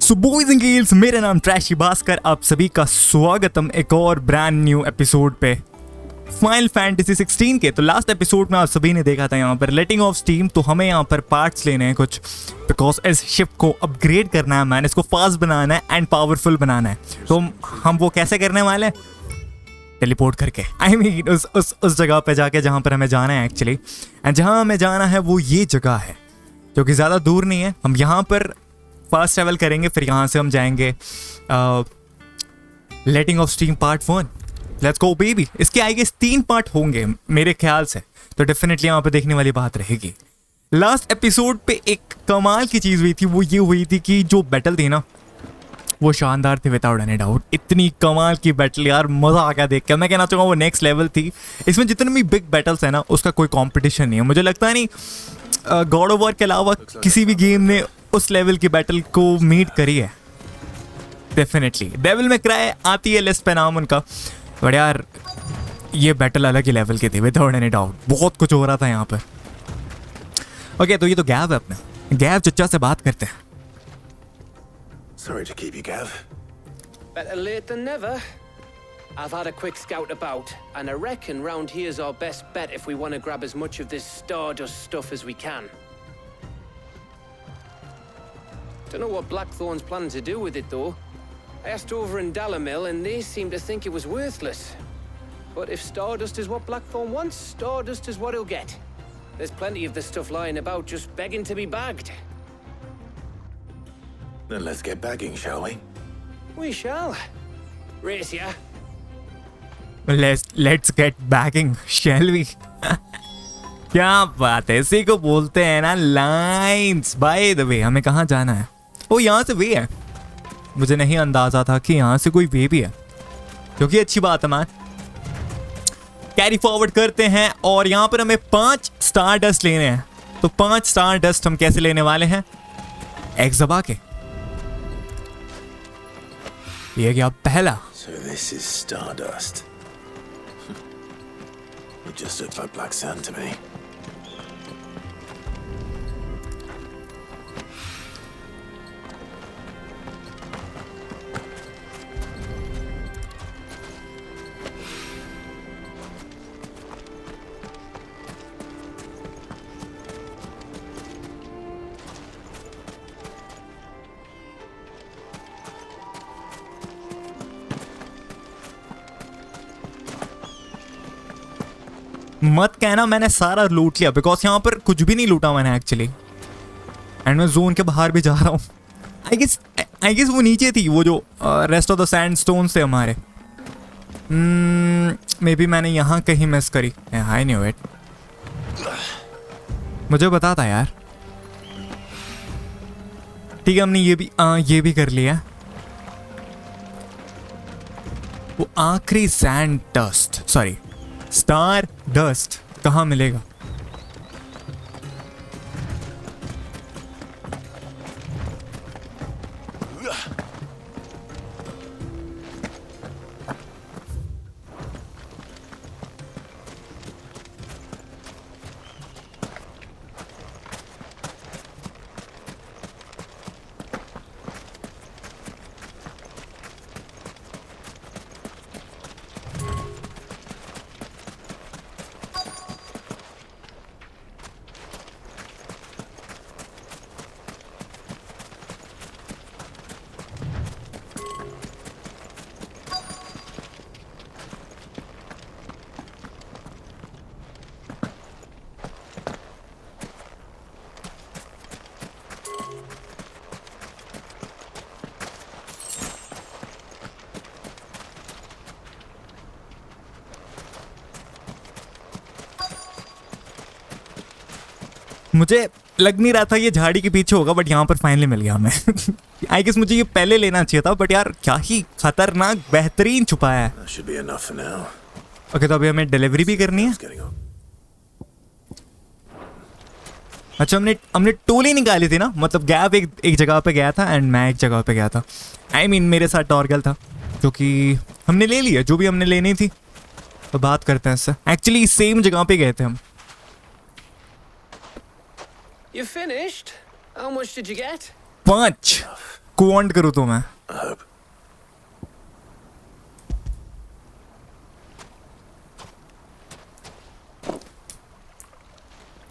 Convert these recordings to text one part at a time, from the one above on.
So boys and girls, मेरा नाम trashy Bhaskar, आप सभी का स्वागतम एक और ब्रांड न्यू एपिसोड पे फाइनल फैंटेसी 16 के। तो लास्ट एपिसोड में आप सभी ने देखा था यहाँ पर लेटिंग ऑफ स्टीम, तो हमें यहाँ पर पार्ट्स लेने हैं कुछ, बिकॉज इस शिप को अपग्रेड करना है मैन, इसको फास्ट बनाना है एंड पावरफुल बनाना है। तो हम वो कैसे करने वाले हैं? टेलीपोर्ट करके, आई मीन उस जगह पे जाके जहाँ पर हमें जाना है एक्चुअली। एंड जहाँ हमें जाना है वो ये जगह है जो कि ज़्यादा दूर नहीं है। हम यहाँ पर फास्ट ट्रैवल करेंगे, फिर यहाँ से हम जाएंगे letting off steam part 1। Let's go baby. इसके आई गेस 3 पार्ट होंगे मेरे ख्याल से, तो डेफिनेटली यहाँ पे देखने वाली बात रहेगी। लास्ट एपिसोड पे एक कमाल की चीज़ हुई थी, वो ये हुई थी कि जो बैटल थी ना वो शानदार थी विदाउट एनी डाउट। इतनी कमाल की बैटल यार, मज़ा आ गया देख के। मैं कहना चाहूँगा वो नेक्स्ट लेवल थी। इसमें जितने भी बिग बैटल्स है ना उसका कोई कॉम्पिटिशन नहीं है। मुझे लगता नहीं गॉड ऑफ वॉर के अलावा किसी भी गेम ने उस लेवल की बैटल को मीट करी है। डेफिनेटली डेविल में क्राई आती है लिस्ट पे नाम उनका, बट यार ये बैटल अलग ही लेवल की थी विदाउट एनी डाउट। बहुत कुछ हो रहा था यहाँ पर। ओके, तो ये तो गैव है अपना। गैव चचा से बात करते हैं। Sorry to keep you, Gav. Better late than never. I've had a quick scout about, and I reckon round here's our best bet if we want to grab as much of this stardust stuff as we can. Don't know what Blackthorn's planning to do with it, though. I asked over in Dalamil, and they seem to think it was worthless. But if stardust is what Blackthorn wants, stardust is what he'll get. There's plenty of the stuff lying about, just begging to be bagged. Then let's get bagging, shall we? We shall. Race ya. Let's get bagging, shall we? क्या बात है, इसी को बोलते हैं ना lines. By the way, हमें कहाँ जाना है? ओ, यहाँ से वे है। मुझे नहीं अंदाजा था कि यहाँ से कोई वे भी है, क्योंकि अच्छी बात है मैन। कैरी फॉरवर्ड करते हैं और यहाँ पर हमें 5 स्टार डस्ट लेने हैं। तो 5 स्टार डस्ट हम कैसे लेने वाले हैं? एक्स दबा के। ये क्या पहला? So this is stardust. It just looks like black sand to me. मत कहना मैंने सारा लूट लिया, बिकॉज यहाँ पर कुछ भी नहीं लूटा मैंने एक्चुअली। एंड मैं जोन के बाहर भी जा रहा हूँ। आई गेस वो नीचे थी, वो जो rest of the sand stones थे हमारे। मे बी मैंने यहाँ कहीं मिस करी। आई न्यू इट, मुझे पता था यार। ठीक है, हमने ये भी कर लिया। वो आखिरी sand dust, sorry star dust कहाँ मिलेगा? मुझे लग नहीं रहा था ये झाड़ी के पीछे होगा, बट यहाँ पर फाइनली मिल गया हमें। आई गेस मुझे ये पहले लेना चाहिए था, बट यार क्या ही खतरनाक बेहतरीन छुपाया है। ओके, तो अभी हमें डिलीवरी भी करनी है। अच्छा, हमने टोली निकाली थी ना, मतलब गैप एक जगह पे गया था एंड मैं एक जगह पे गया था। आई मीन मेरे साथ टॉर्गल था, जो कि हमने ले लिया जो भी हमने लेनी थी। तो बात करते हैं इससे। एक्चुअली सेम जगह पे गए थे हम। You finished? How much did you get? 5 quant करूँ तो मैं। I hope.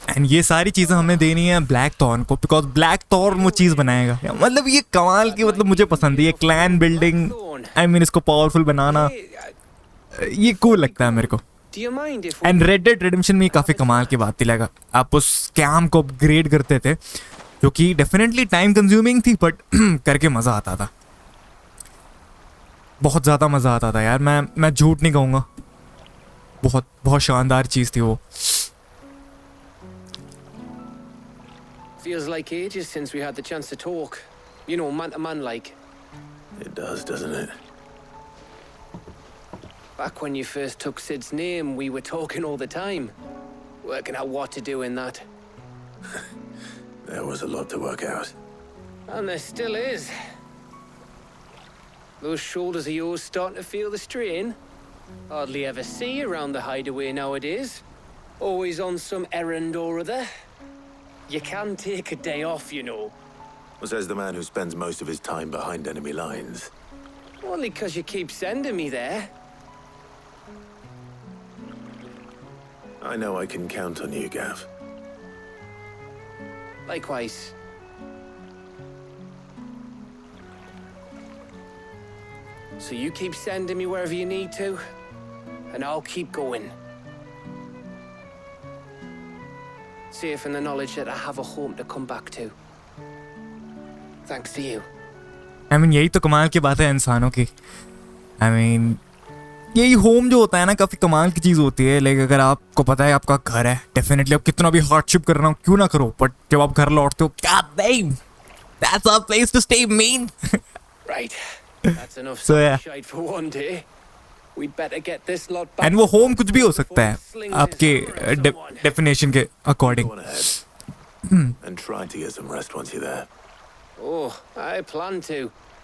एंड ये सारी चीजें हमें देनी है ब्लैक थॉर्न को, बिकॉज ब्लैक थॉर्न वो चीज बनाएगा। मतलब ये कमाल की, मतलब मुझे पसंद है ये क्लैन बिल्डिंग। आई मीन इसको पावरफुल बनाना, ये कूल लगता है मेरे को। Do you mind if and red dead redemption में ये काफी कमाल की बात थी लगा, आप उस स्कैम को अपग्रेड करते थे, जो कि डेफिनेटली टाइम कंज्यूमिंग थी, बट करके मजा आता था, बहुत ज्यादा मजा आता था यार। मैं झूठ नहीं कहूंगा, बहुत बहुत शानदार चीज थी वो। Feels like ages since we had the chance to talk. You know, man to man like. It does, doesn't it? Back when you first took Sid's name, we were talking all the time. Working out what to do in that. There was a lot to work out. And there still is. Those shoulders of yours starting to feel the strain. Hardly ever see you around the hideaway nowadays. Always on some errand or other. You can take a day off, you know. Well, says the man who spends most of his time behind enemy lines. Only 'cause you keep sending me there. I know I can count on you, Gav. Likewise. So you keep sending me wherever you need to, and I'll keep going. Safe in the knowledge that I have a home to come back to. Thanks to you. I mean, यही तो कमाल की बात है इंसानों की। I mean, यही home जो होता है ना, काफी कमाल की चीज होती है। लाइक अगर आपको पता है आपका घर है, डेफिनेटली आप कितना भी हार्डशिप करना हो क्यों ना करो, बट जब आप घर लौटते हो, God damn, that's our place to stay, man. Right. That's enough So, yeah. shite for one day. We'd better get this lot back. And वो होम कुछ भी हो सकता है आपके डेफिनेशन के according. Go on ahead. And try to get some rest once you're there. Oh, I plan to.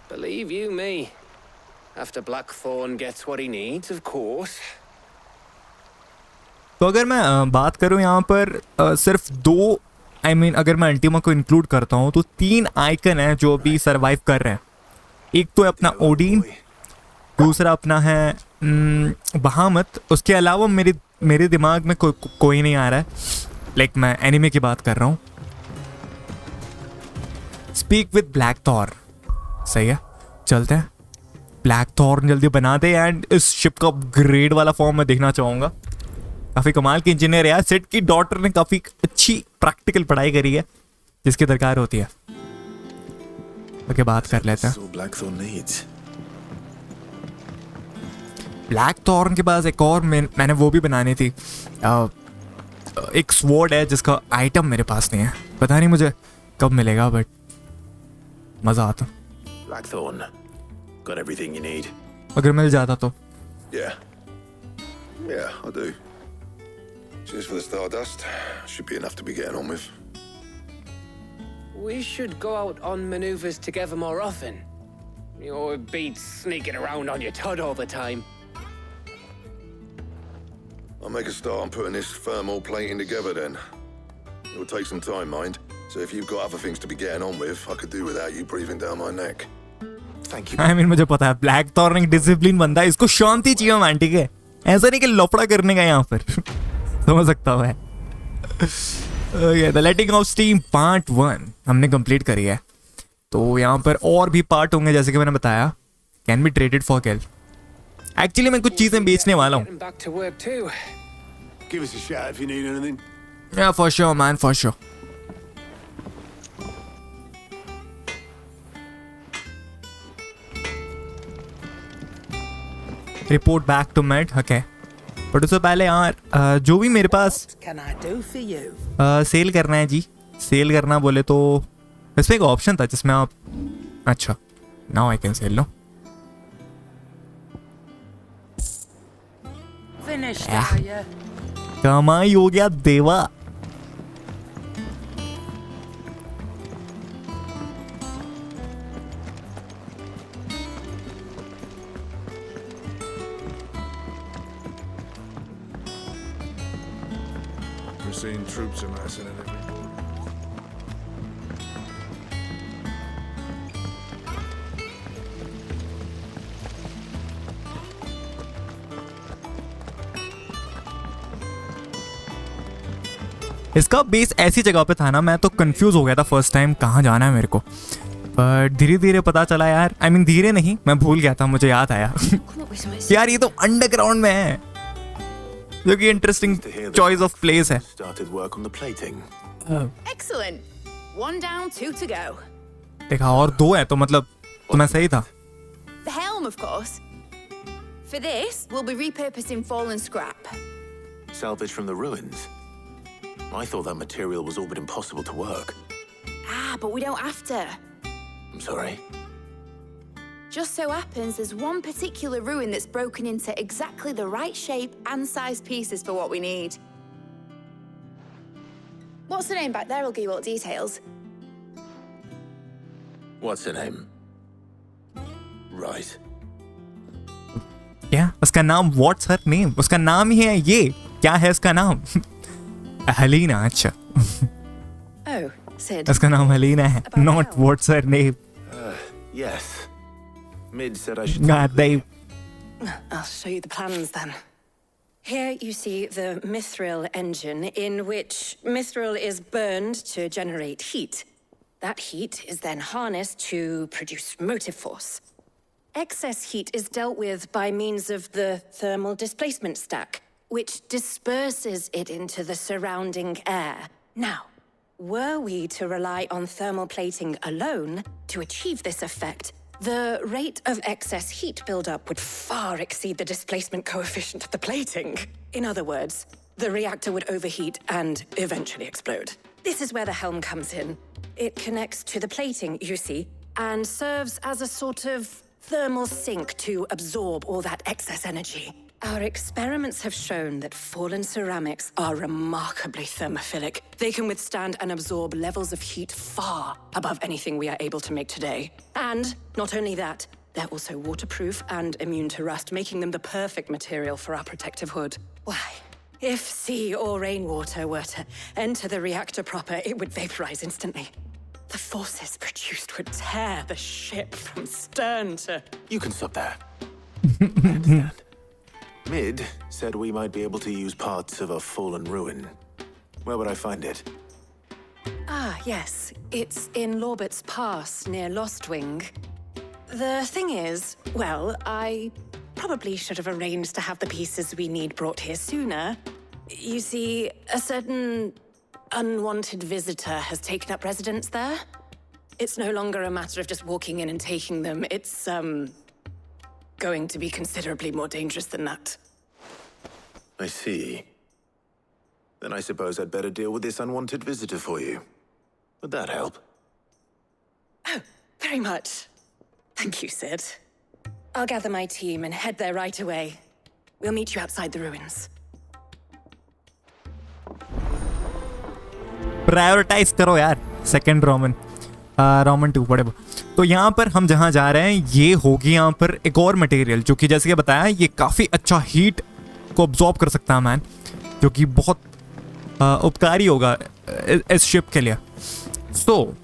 Believe you me. After Blackthorn gets what he needs, of course. तो अगर मैं बात करूं यहाँ पर सिर्फ दो, आई मीन अगर मैं अल्टीमा को इंक्लूड करता हूँ तो 3 आइकन हैं जो अभी सरवाइव कर रहे हैं। एक तो है अपना ओडिन, दूसरा अपना है बहामत। उसके अलावा मेरे दिमाग में कोई नहीं आ रहा है। लाइक मैं एनिमे की बात कर रहा हूँ। स्पीक विद ब्लैक थॉर्न, सही है, चलते हैं। ब्लैक थॉर्न जल्दी बना दे। एंड इस शिप का अपग्रेड वाला फॉर्म मैं देखना चाहूंगा। काफी कमाल की इंजीनियर है यार। सिड की डॉटर ने काफी अच्छी प्रैक्टिकल पढ़ाई करी है जिसकी दरकार होती है। ओके, बात कर लेते हैं। That's all Blackthorn needs. Black thorn के पास एक और मैंने वो भी बनानी थी। एक स्वॉर्ड है जिसका आइटम मेरे पास नहीं है, पता नहीं मुझे कब मिलेगा, बट मजा आता Blackthorn. Got everything you need. अगर मिल जाता तो। Yeah. Yeah, I do. Cheers for the Stardust. Should be enough to be getting on with. We should go out on maneuvers together more often. You know, it beats sneaking around on your tud all the time. I'll make a start on putting this thermal plating together then. It will take some time, mind. So if you've got other things to be getting on with, I could do without you breathing down my neck. Thank you. I mean मुझे पता है black thorn एक discipline बंदा है, इसको शांति चाहिए man, ठीक है? ऐसा नहीं कि लफड़ा करने का यहाँ पर। समझ सकता हूँ मैं। Okay, the letting off steam part 1 हमने कंप्लीट करी है। तो यहाँ पर और भी पार्ट होंगे जैसे कि मैंने बताया। Can be traded for kill. Actually मैं कुछ चीजें बेचने वाला हूँ। Getting back to work too. Give us a shout if you need anything. Yeah, for sure, man, for sure. Report back to Mid. Okay, but उससे पहले यार जो भी मेरे पास Can I do for you? Sell करना है जी। Cell करना बोले तो इसमें एक ऑप्शन था जिसमें आप, अच्छा, now I can sell. No, Finished, Yeah. are you? कमाई हो गया देवा। We're seeing troops amassing at every border. इसका बेस ऐसी जगह पे था ना, मैं तो कंफ्यूज हो गया था फर्स्ट टाइम कहाँ जाना है मेरे को, बट धीरे धीरे पता चला यार। आई मीन धीरे नहीं, मैं भूल गया था, मुझे याद आया यार ये तो अंडरग्राउंड में है, जो कि इंटरेस्टिंग चॉइस ऑफ प्लेस है। Started work on the plating. Excellent. One down, two to go. देखा, और 2 है तो मतलब तो मैं सही था। The helm, of course. For this, we'll be repurposing fallen scrap. Salvage from the ruins. I thought that material was all but impossible to work. Ah, but we don't have to. I'm sorry. Just so happens there's one particular ruin that's broken into exactly the right shape and size pieces for what we need. What's the name back there? I'll give you all the details. What's her name? Right. क्या उसका नाम? What's her name? उसका नाम ही है ये, क्या है उसका नाम? हलीना। अच्छा Oh, Sid. उसका नाम हलीना है, not what's her name. Yes. Mid said I should. God damn. I'll show you the plans then. Here you see the mithril engine, in which mithril is burned to generate heat. That heat is then harnessed to produce motive force. Excess heat is dealt with by means of the thermal displacement stack, which disperses it into the surrounding air. Now, were we to rely on thermal plating alone to achieve this effect, the rate of excess heat buildup would far exceed the displacement coefficient of the plating. In other words, the reactor would overheat and eventually explode. This is where the helm comes in. It connects to the plating, you see, and serves as a sort of thermal sink to absorb all that excess energy. Our experiments have shown that fallen ceramics are remarkably thermophilic. They can withstand and absorb levels of heat far above anything we are able to make today. And not only that, they're also waterproof and immune to rust, making them the perfect material for our protective hood. Why, if sea or rainwater were to enter the reactor proper, it would vaporize instantly. The forces produced would tear the ship from stern to... You can stop there. I understand. Mid said we might be able to use parts of a fallen ruin. Where would I find it? Ah, yes. It's in Lorbert's Pass, near Lostwing. The thing is, well, I probably should have arranged to have the pieces we need brought here sooner. You see, a certain unwanted visitor has taken up residence there. It's no longer a matter of just walking in and taking them. It's, going to be considerably more dangerous than that. I see. Then I suppose I'd better deal with this unwanted visitor for you. Would that help? Oh, very much. Thank you, Sid. I'll gather my team and head there right away. We'll meet you outside the ruins. Prioritize करो यार, second Roman 2 whatever। तो यहाँ पर हम जहाँ जा रहे हैं ये होगी यहाँ पर एक और मटेरियल जो कि जैसे कि बताया ये काफ़ी अच्छा हीट को अब्जॉर्ब कर सकता है मैन, जो कि बहुत उपकारी होगा इस शिप के लिए। सो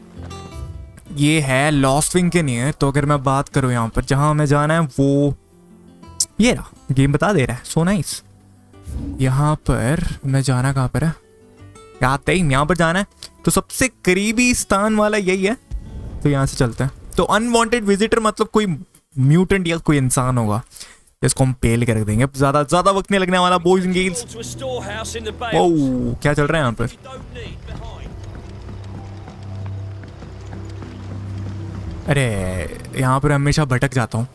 ये है लॉस्ट विंग के नियर। तो अगर मैं बात करूँ यहाँ पर जहाँ हमें जाना है वो ये रहा, गेम बता दे रहा है। So nice. यहाँ पर हमें जाना कहाँ पर है? यहाँ पर जाना है तो सबसे करीबी स्थान वाला यही है, तो यहाँ से चलते हैं। तो अनवांटेड विजिटर मतलब कोई म्यूटेंट या कोई इंसान होगा जिसको हम पेल कर देंगे। ज्यादा वक्त नहीं लगने वाला बॉयज एंड गर्ल्स। ओह क्या चल रहा है यहाँ पर? अरे यहाँ पर हमेशा भटक जाता हूँ,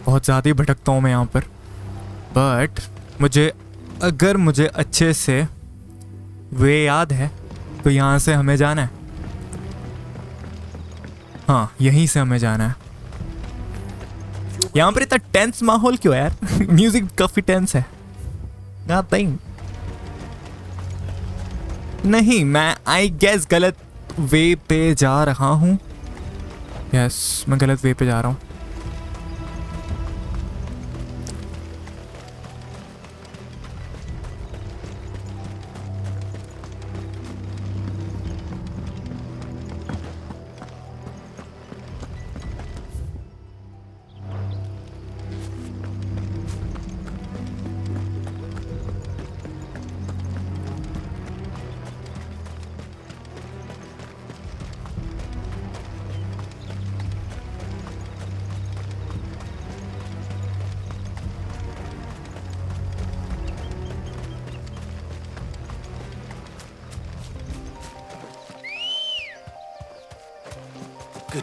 बहुत ज़्यादा ही भटकता हूँ मैं यहाँ पर। बट अगर मुझे अच्छे से वे याद है तो यहाँ से हमें जाना है। हाँ यहीं से हमें जाना है। यहाँ पर इतना टेंस माहौल क्यों है यार? म्यूजिक काफी टेंस है। नहीं मैं आई गेस गलत वे पे जा रहा हूँ। यस मैं गलत वे पे जा रहा हूँ।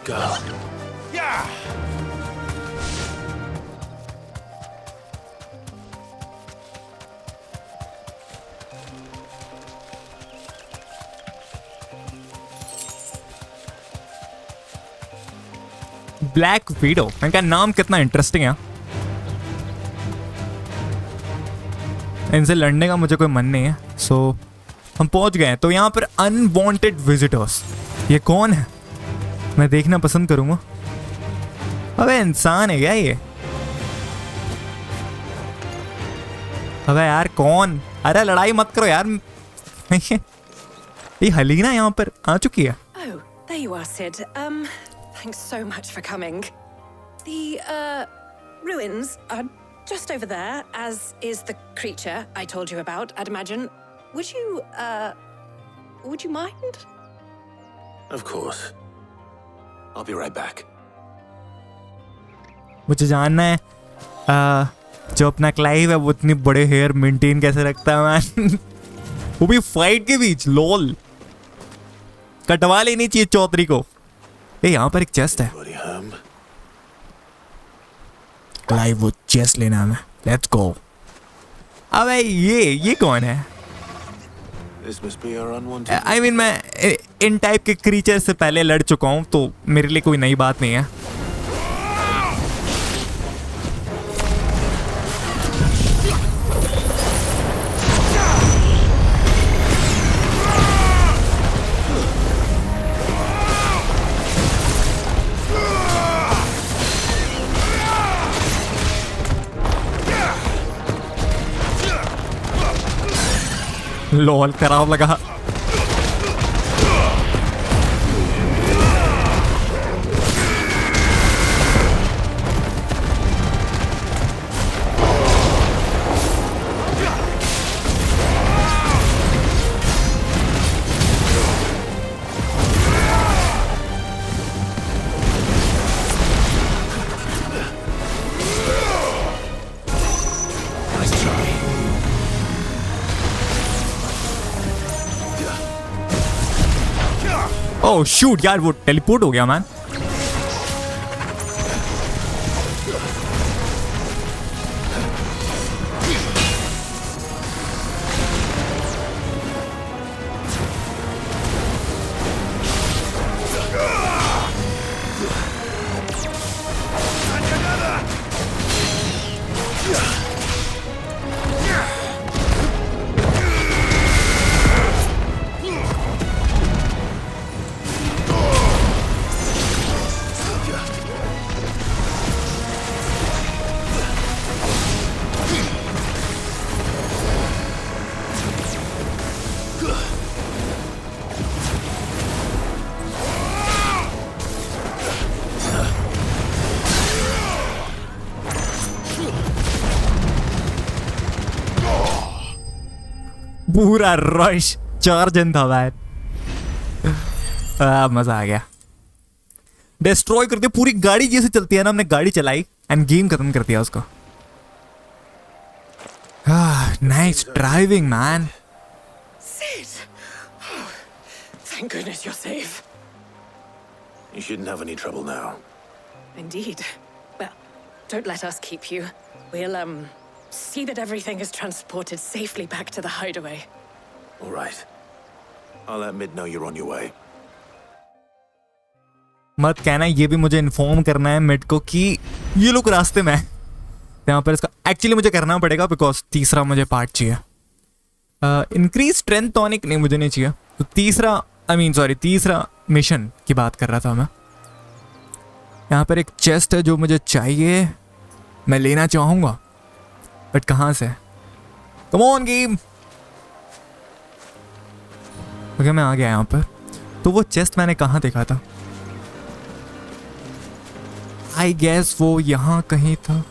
Go. Yeah! ब्लैक वीडो, इनका नाम कितना इंटरेस्टिंग है। इनसे लड़ने का मुझे कोई मन नहीं है। सो हम पहुंच गए हैं। तो यहाँ पर अनवांटेड विजिटर्स, ये कौन है? मैं देखना पसंद करूंगा। अबे इंसान है क्या ये? अबे यार कौन? अरे लड़ाई मत करो यार। ये हलीना यहाँ पर आ चुकी है। Oh, there you are, Sid. Thanks so much for coming. The ruins are just over there, as is the creature I told you about, I'd imagine. Would you mind? Of course. I'll be right back. मुझे जानना है जो अपना Clive है वो इतनी बड़े hair maintain कैसे रखता है मैन। वो भी फाइट के बीच। लोल, कटवा लेनी चाहिए चौधरी को। ए यहाँ पर एक चेस्ट है। Buddy home. क्लाइव वो चेस्ट लेना है। Let's go. अबे ये कौन है? This must be our unwanted. I mean, मैं इन टाइप के क्रीचर से पहले लड़ चुका हूँ तो मेरे लिए कोई नई बात नहीं है। लोल खराब लगा। ओह शूट यार, वो टेलीपोर्ट हो गया मैन। पूरा रश 4 जन था भाई। मजा आ गया। डिस्ट्रॉय कर दिया पूरी गाड़ी। जैसे चलती है ना, हमने गाड़ी चलाई एंड गेम खत्म कर दिया उसको। Nice driving man. Sid! Oh, thank goodness you're safe. You shouldn't have any trouble now. Indeed. Well, don't let us keep you. We'll, see that everything is transported safely back to the hideaway. All right. I'll let Mid know you're on your way. मत कहना, ये भी मुझे inform करना है mid को कि ये लोग रास्ते में हैं। यहाँ पर इसका एक्चुअली मुझे करना पड़ेगा बिकॉज तीसरा मुझे पार्ट चाहिए। इंक्रीज स्ट्रेंथ टॉनिक नहीं, मुझे नहीं चाहिए। तो तीसरा मिशन की बात कर रहा था मैं। यहाँ पर एक चेस्ट है जो मुझे चाहिए, मैं लेना चाहूँगा बट कहाँ से? Come on game. ओके मैं आ गया यहाँ पर। तो वो चेस्ट मैंने कहाँ देखा था? आई गेस वो यहाँ कहीं था।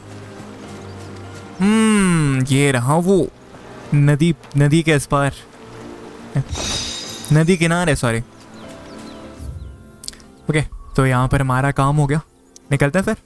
ये रहा वो नदी के इस पार, नदी किनारे, सॉरी। ओके तो यहाँ पर हमारा काम हो गया, निकलते हैं फिर।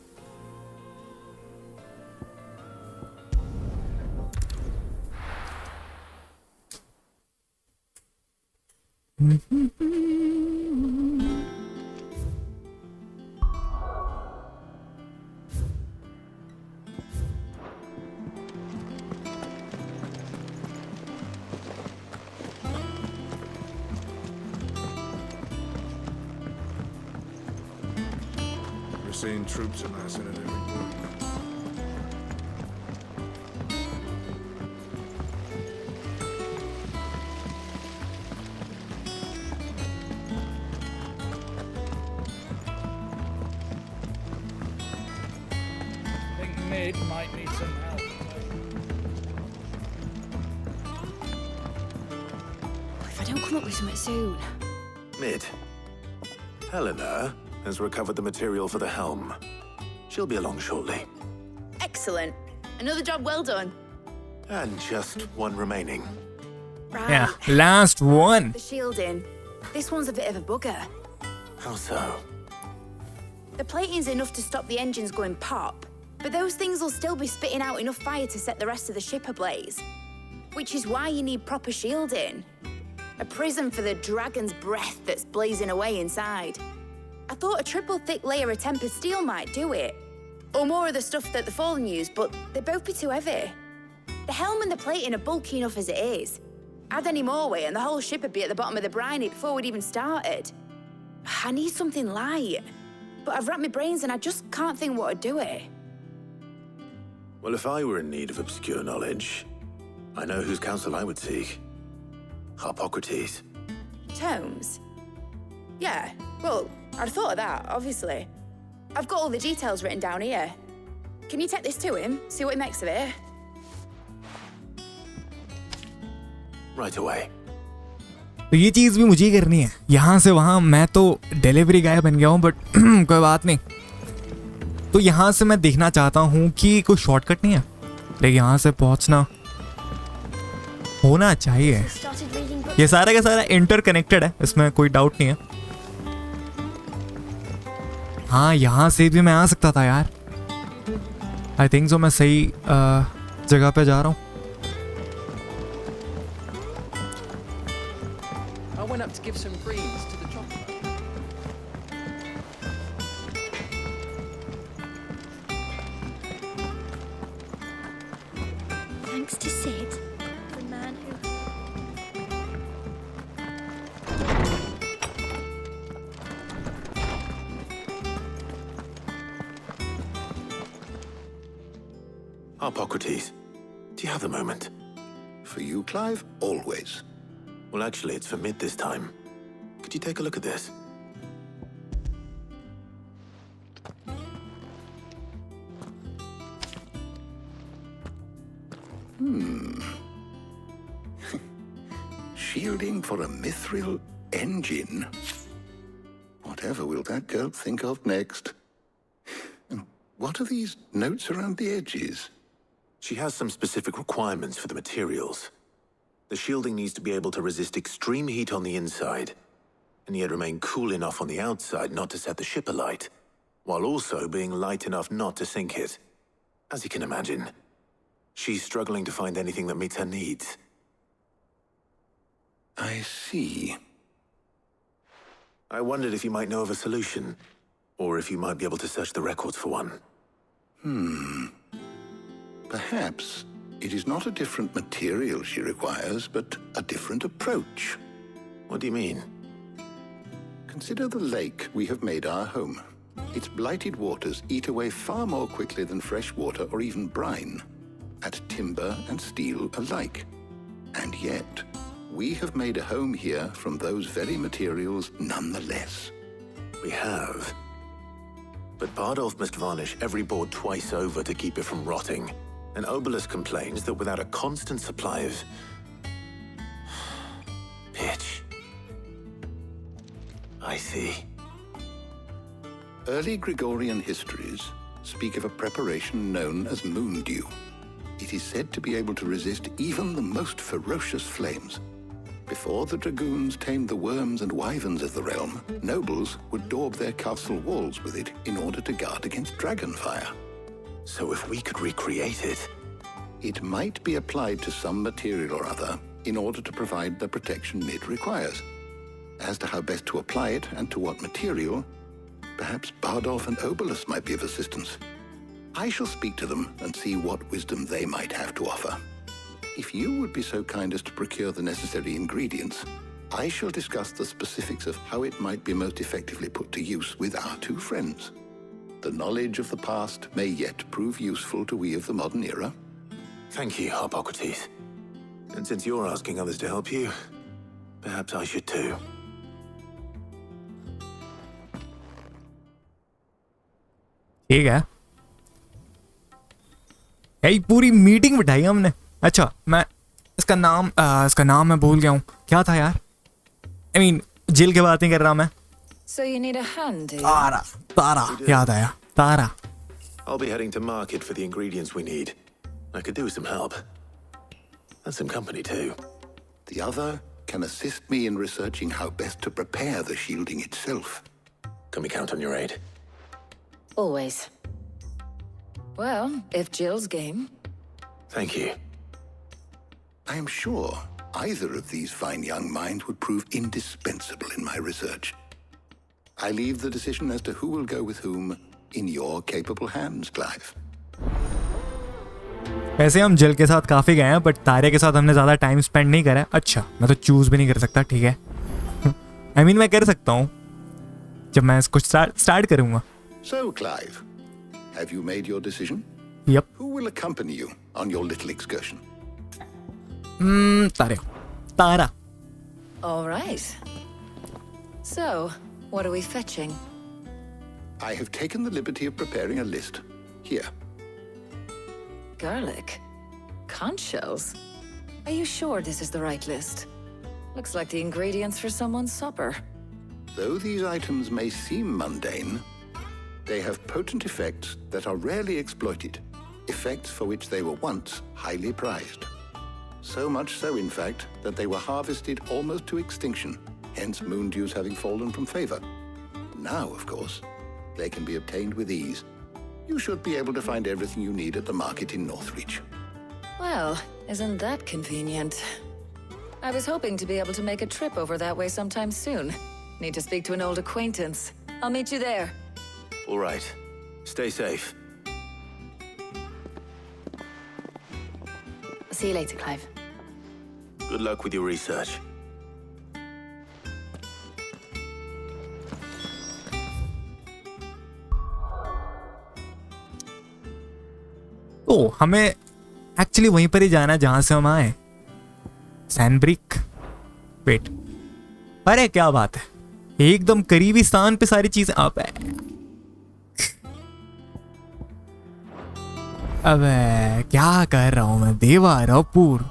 We're seeing troops amassing at every point. I think Mid might need some help. If I don't come up with something soon. Mid. Helena has recovered the material for the helm. She'll be along shortly. Excellent. Another job well done. And just one remaining. Right. Yeah, last one. The shielding. This one's a bit of a bugger. How so? The plating's enough to stop the engines going pop, but those things will still be spitting out enough fire to set the rest of the ship ablaze. Which is why you need proper shielding. A prism for the dragon's breath that's blazing away inside. I thought a triple thick layer of tempered steel might do it. Or more of the stuff that the Fallen use, but they'd both be too heavy. The helm and the plating are bulky enough as it is. Add any more weight and the whole ship would be at the bottom of the briny before we'd even started. I need something light. But I've racked my brains and I just can't think what would do it. Well, if I were in need of obscure knowledge, I know whose counsel I would seek. Hippocrates. Tomes? Yeah, well, I'd thought of that, obviously. I've got all the details written down here. Can you take this to him, see what he makes of it? Right away. तो ये चीज़ भी मुझे ही करनी है. यहाँ से वहाँ मैं तो डिलीवरी गाय बन गया हूँ, बट कोई बात नहीं. तो यहाँ से मैं देखना चाहता हूँ कि कोई शॉर्टकट नहीं है, लेकिन यहाँ से पहुँचना होना चाहिए. ये सारा का सारा इंटरकनेक्टेड है, इसमें कोई डाउट नहीं है. हाँ, यहाँ से भी मैं आ सकता था यार. आई थिंक सो मैं सही जगह पे जा रहा हूँ. I went up to give some greens to the chocolate. Thanks to Sid, the man who... Hippocrates, do you have a moment? For you, Clive, always. Well, actually, it's for Mid this time. Could you take a look at this? Shielding for a mithril engine. Whatever will that girl think of next? And what are these notes around the edges? She has some specific requirements for the materials. The shielding needs to be able to resist extreme heat on the inside, and yet remain cool enough on the outside not to set the ship alight, while also being light enough not to sink it. As you can imagine, she's struggling to find anything that meets her needs. I see. I wondered if you might know of a solution, or if you might be able to search the records for one. Perhaps it is not a different material she requires, but a different approach. What do you mean? Consider the lake we have made our home. Its blighted waters eat away far more quickly than fresh water or even brine, at timber and steel alike. And yet, we have made a home here from those very materials nonetheless. We have. But Bardolph must varnish every board twice over to keep it from rotting. And Obelus complains that without a constant supply of... pitch. I see. Early Gregorian histories speak of a preparation known as moon dew. It is said to be able to resist even the most ferocious flames. Before the dragoons tamed the worms and wyverns of the realm, nobles would daub their castle walls with it in order to guard against dragon fire. So if we could recreate it... It might be applied to some material or other in order to provide the protection Mid requires. As to how best to apply it and to what material, perhaps Bardolph and Obelus might be of assistance. I shall speak to them and see what wisdom they might have to offer. If you would be so kind as to procure the necessary ingredients, I shall discuss the specifics of how it might be most effectively put to use with our two friends. The knowledge of the past may yet prove useful to we of the modern era. Thank you, Hippocrates. And since you're asking others to help you, perhaps I should too. ठीक है, यही पूरी meeting बिठाई हमने. अच्छा, मैं इसका नाम मैं भूल गया हूँ. क्या था यार? I mean, जिल की बात नहीं कर रहा मैं. So you need a hand, do you? तारा याद आया. तारा. I'll be heading to market for the ingredients we need. I could do with some help. And some company too. The other can assist me in researching how best to prepare the shielding itself. Can we count on your aid? Always. Well, if Jill's game. Thank you. I am sure either of these fine young minds would prove indispensable in my research. I leave the decision as to who will go with whom in your capable hands, Clive. वैसे हम जिल के साथ काफी गए हैं, but तारे के साथ हमने ज्यादा टाइम स्पेंड नहीं करा. अच्छा, मैं तो चूज भी नहीं कर सकता. ठीक है. I mean, मैं कर सकता हूँ जब मैं इसको स्टार्ट करूंगा. So, Clive, have you made your decision? Yep. Who will accompany you on your little excursion? Tara. All right. So, what are we fetching? I have taken the liberty of preparing a list. Here. Garlic? Conch shells? Are you sure this is the right list? Looks like the ingredients for someone's supper. Though these items may seem mundane, they have potent effects that are rarely exploited, effects for which they were once highly prized. So much so, in fact, that they were harvested almost to extinction, hence moon dews having fallen from favor. Now, of course, they can be obtained with ease. You should be able to find everything you need at the market in Northreach. Well, isn't that convenient? I was hoping to be able to make a trip over that way sometime soon. Need to speak to an old acquaintance. I'll meet you there. All right. Stay safe. I'll see you later, Clive. Good luck with your research. तो हमें actually वहीं पर ही जाना जहां से हम आए. सैनब्रिक. Wait, अरे क्या बात है, एकदम करीबी स्थान पे सारी चीजें. अबे क्या कर रहा हूं मैं. देवा रावपुर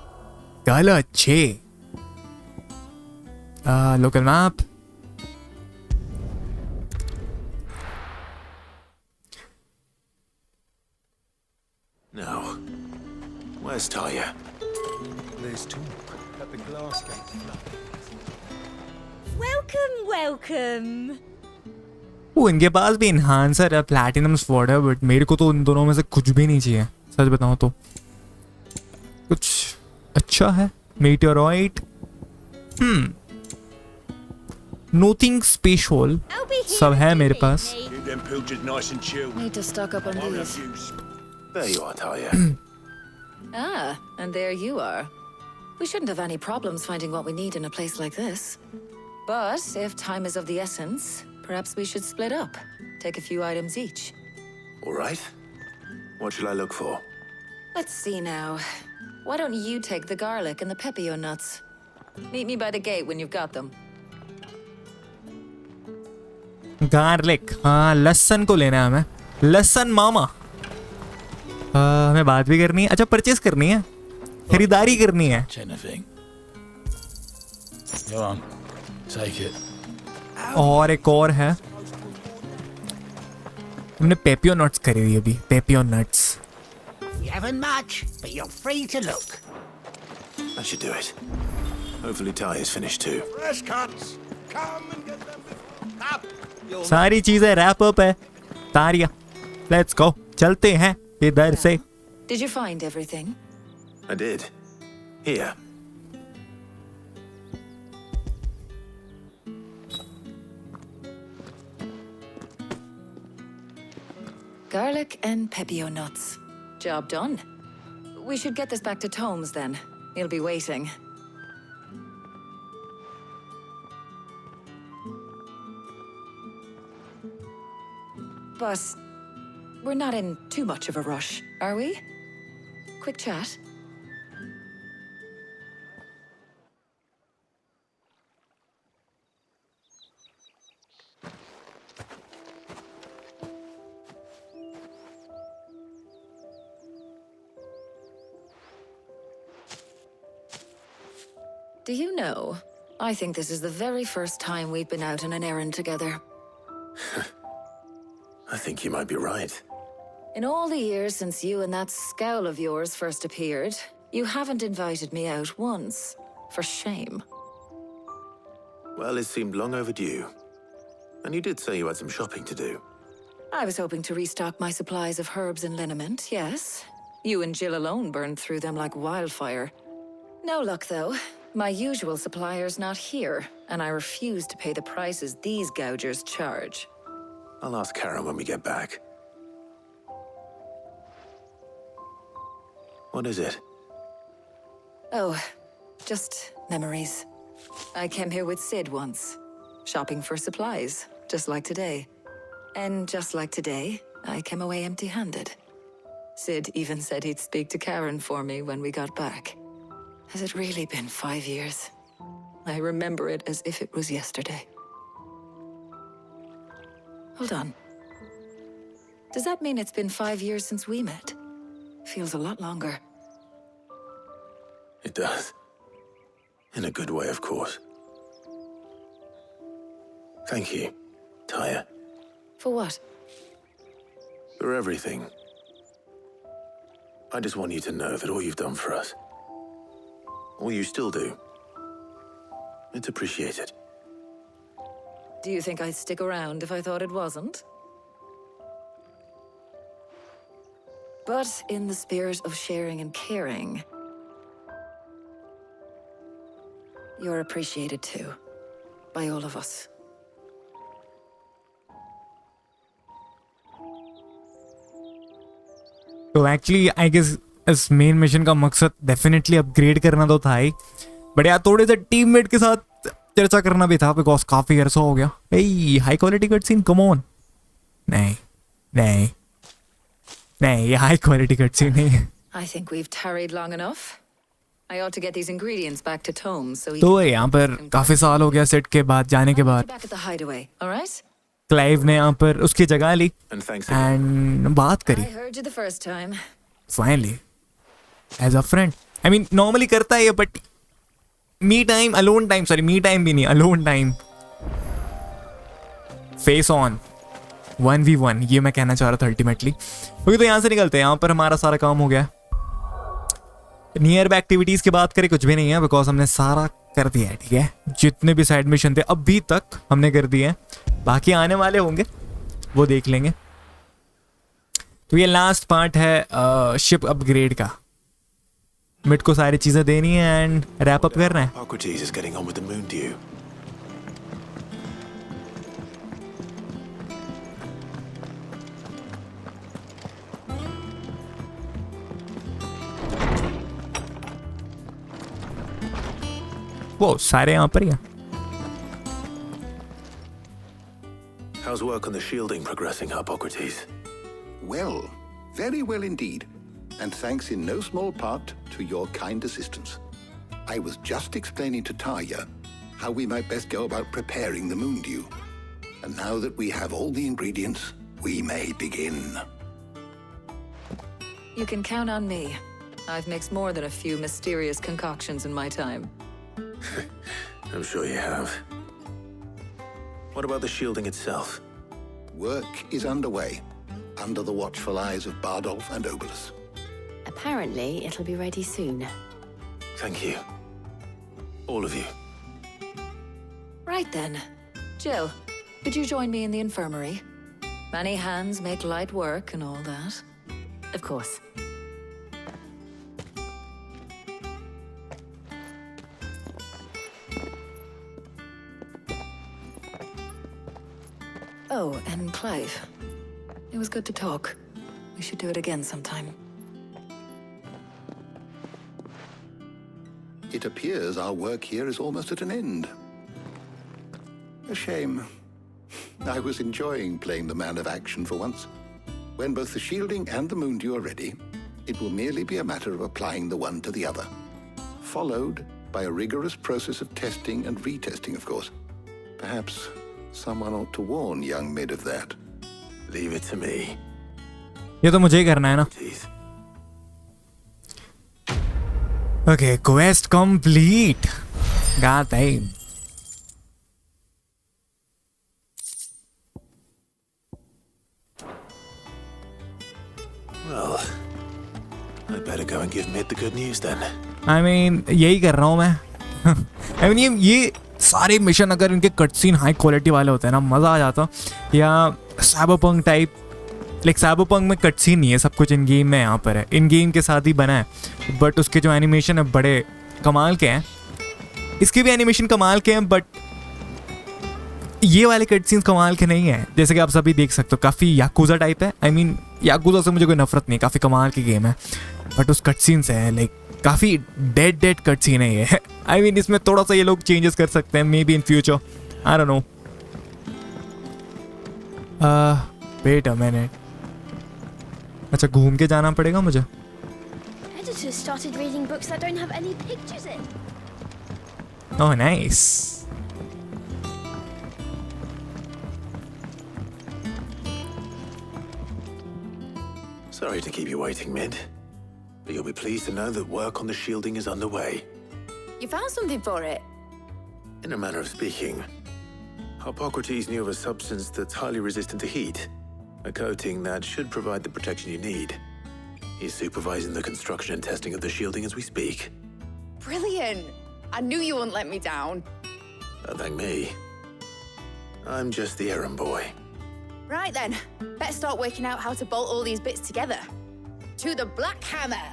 कल अच्छे. Local map. Now, where's Taya? There's talk at the glass gate flood. Welcome. वो इनके पास भी इन्हांसर है, प्लैटिनम स्वॉर्ड है, बट मेरे को तो इन दोनों में से कुछ भी नहीं चाहिए. सच बताऊं तो कुछ अच्छा है. मीटियोराइट. Nothing special. सब है मेरे पास. Keep them pilchards nice and chilled. Need to stock up on Won't these. abuse. There you are, Taya. Ah, and there you are. We shouldn't have any problems finding what we need in a place like this. But if time is of the essence, perhaps we should split up. Take a few items each. All right. What should I look for? Let's see now. Why don't you take the garlic and the pepio nuts? Meet me by the gate when you've got them. Garlic. हाँ, लहसुन को लेना है हमें. लहसुन मामा. हमें बात भी करनी है. अच्छा, परचेस करनी है, खरीदारी करनी है. Anything. Go on. Take it. और एक और है. हमने पेपियो नट्स खरीदी अभी. पेपियो nuts. You haven't much, but you're free to look. That should do it. Hopefully Taya's finished too. Fresh cuts. Come and get them. Up. सारी चीजें रैप अप है. तारिया, लेट्स गो. चलते हैं इधर से. Did you find everything? I did. Here. Garlic and pepio nuts. Job done. We should get this back to Tomes then. He'll be waiting. But we're not in too much of a rush, are we? Quick chat. Do you know, I think this is the very first time we've been out on an errand together. I think you might be right. In all the years since you and that scowl of yours first appeared, you haven't invited me out once. For shame. Well, it seemed long overdue. And you did say you had some shopping to do. I was hoping to restock my supplies of herbs and liniment, yes. You and Jill alone burned through them like wildfire. No luck, though. My usual supplier's not here, and I refuse to pay the prices these gougers charge. I'll ask Karen when we get back. What is it? Oh, just memories. I came here with Sid once, shopping for supplies, just like today. And just like today, I came away empty-handed. Sid even said he'd speak to Karen for me when we got back. Has it really been 5 years? I remember it as if it was yesterday. Hold on. Does that mean it's been 5 years since we met? Feels a lot longer. It does. In a good way, of course. Thank you, Taya. For what? For everything. I just want you to know that all you've done for us, all you still do, it's appreciated. Do you think I'd stick around if I thought it wasn't? But in the spirit of sharing and caring, you're appreciated too, by all of us. तो actually I guess इस main mission का मकसद definitely upgrade करना तो था ही, but यार थोड़े से टीममेट के साथ चर्चा करना भी था बिकॉज काफी अरसा हो गया. High quality cutscene, come on. नहीं नहीं नहीं, ये हाई क्वालिटी कट सीन नहीं है. I think we've tarried long enough. I ought to get these ingredients back to Tom so he तो यहाँ पर काफी साल हो गया सेट के बाद जाने के बाद. back at the hideaway, all right? Clive ने यहाँ पर उसकी जगह ली And thanks एंड बात करी. I heard you the first time. Finally as a friend. I mean normally करता है but me time, alone time, sorry me time भी नहीं, alone time, face on 1v1, ये मैं कहना चाह रहा था अल्टीमेटली. क्योंकि तो यहाँ से निकलते हैं, यहाँ पर हमारा सारा काम हो गया. नियर बाय एक्टिविटीज की बात करें कुछ भी नहीं है बिकॉज हमने सारा कर दिया है. ठीक है, जितने भी साइड मिशन थे अभी तक हमने कर दिए हैं, बाकी आने वाले होंगे वो देख लेंगे. तो ये लास्ट पार्ट है शिप अपग्रेड का. मिड को सारी चीजें देनी है एंड रैप अप करना है. Socrates is getting on with the moon dew. वो सारे यहाँ पर ही हैं. How's work on the shielding progressing, Hippocrates? Well, very well indeed. And thanks in no small part to your kind assistance. I was just explaining to Taya how we might best go about preparing the moon dew. And now that we have all the ingredients, we may begin. You can count on me. I've mixed more than a few mysterious concoctions in my time. I'm sure you have. What about the shielding itself? Work is underway, under the watchful eyes of Bardolph and Obolus. Apparently, it'll be ready soon. Thank you. All of you. Right then. Jill, could you join me in the infirmary? Many hands make light work and all that. Of course. Oh, and Clive. It was good to talk. We should do it again sometime. It appears our work here is almost at an end. A shame. I was enjoying playing the man of action for once. When both the shielding and the moon dew are ready, it will merely be a matter of applying the one to the other, followed by a rigorous process of testing and retesting, of course. Perhaps someone ought to warn young Mid of that. Leave it to me. ये तो मुझे ही करना है ना. Okay, quest complete. God damn. Well, I'd better go and give Mid the good news then. I mean, यही कर रहा हूँ मैं. I mean, ये सारे मिशन अगर इनके कटसीन हाई क्वालिटी वाले होते हैं ना, मज़ा आ जाता. या साइबरपंक टाइप, लाइक साइबरपंक में कटसीन नहीं है, सब कुछ इन गेम में यहाँ पर है, इन गेम के साथ ही बना है. बट उसके जो एनिमेशन है बड़े कमाल के हैं. इसके भी एनिमेशन कमाल के हैं, बट ये वाले कटसीन्स कमाल के नहीं है. जैसे कि आप सभी देख सकते हो, काफ़ी याकूजा टाइप है. आई मीन, याकूजा से मुझे कोई नफरत नहीं, काफ़ी कमाल की गेम है. बट उस कटसीन से है, लाइक काफ़ी डेड कटसीन है ये. आई मीन, इसमें थोड़ा सा ये लोग चेंजेस कर सकते हैं, maybe in future. I don't know. Wait a minute. अच्छा, घूम के जाना पड़ेगा मुझे. Editors started reading books that don't have any pictures in. Oh, nice. Sorry to keep you waiting, Mid. But you'll be pleased to know that work on the shielding is underway. You found something for it? In a manner of speaking, Hippocrates knew of a substance that's highly resistant to heat, a coating that should provide the protection you need. He's supervising the construction and testing of the shielding as we speak. Brilliant! I knew you wouldn't let me down. Don't thank me. I'm just the errand boy. Right then, better start working out how to bolt all these bits together. To the Black Hammer!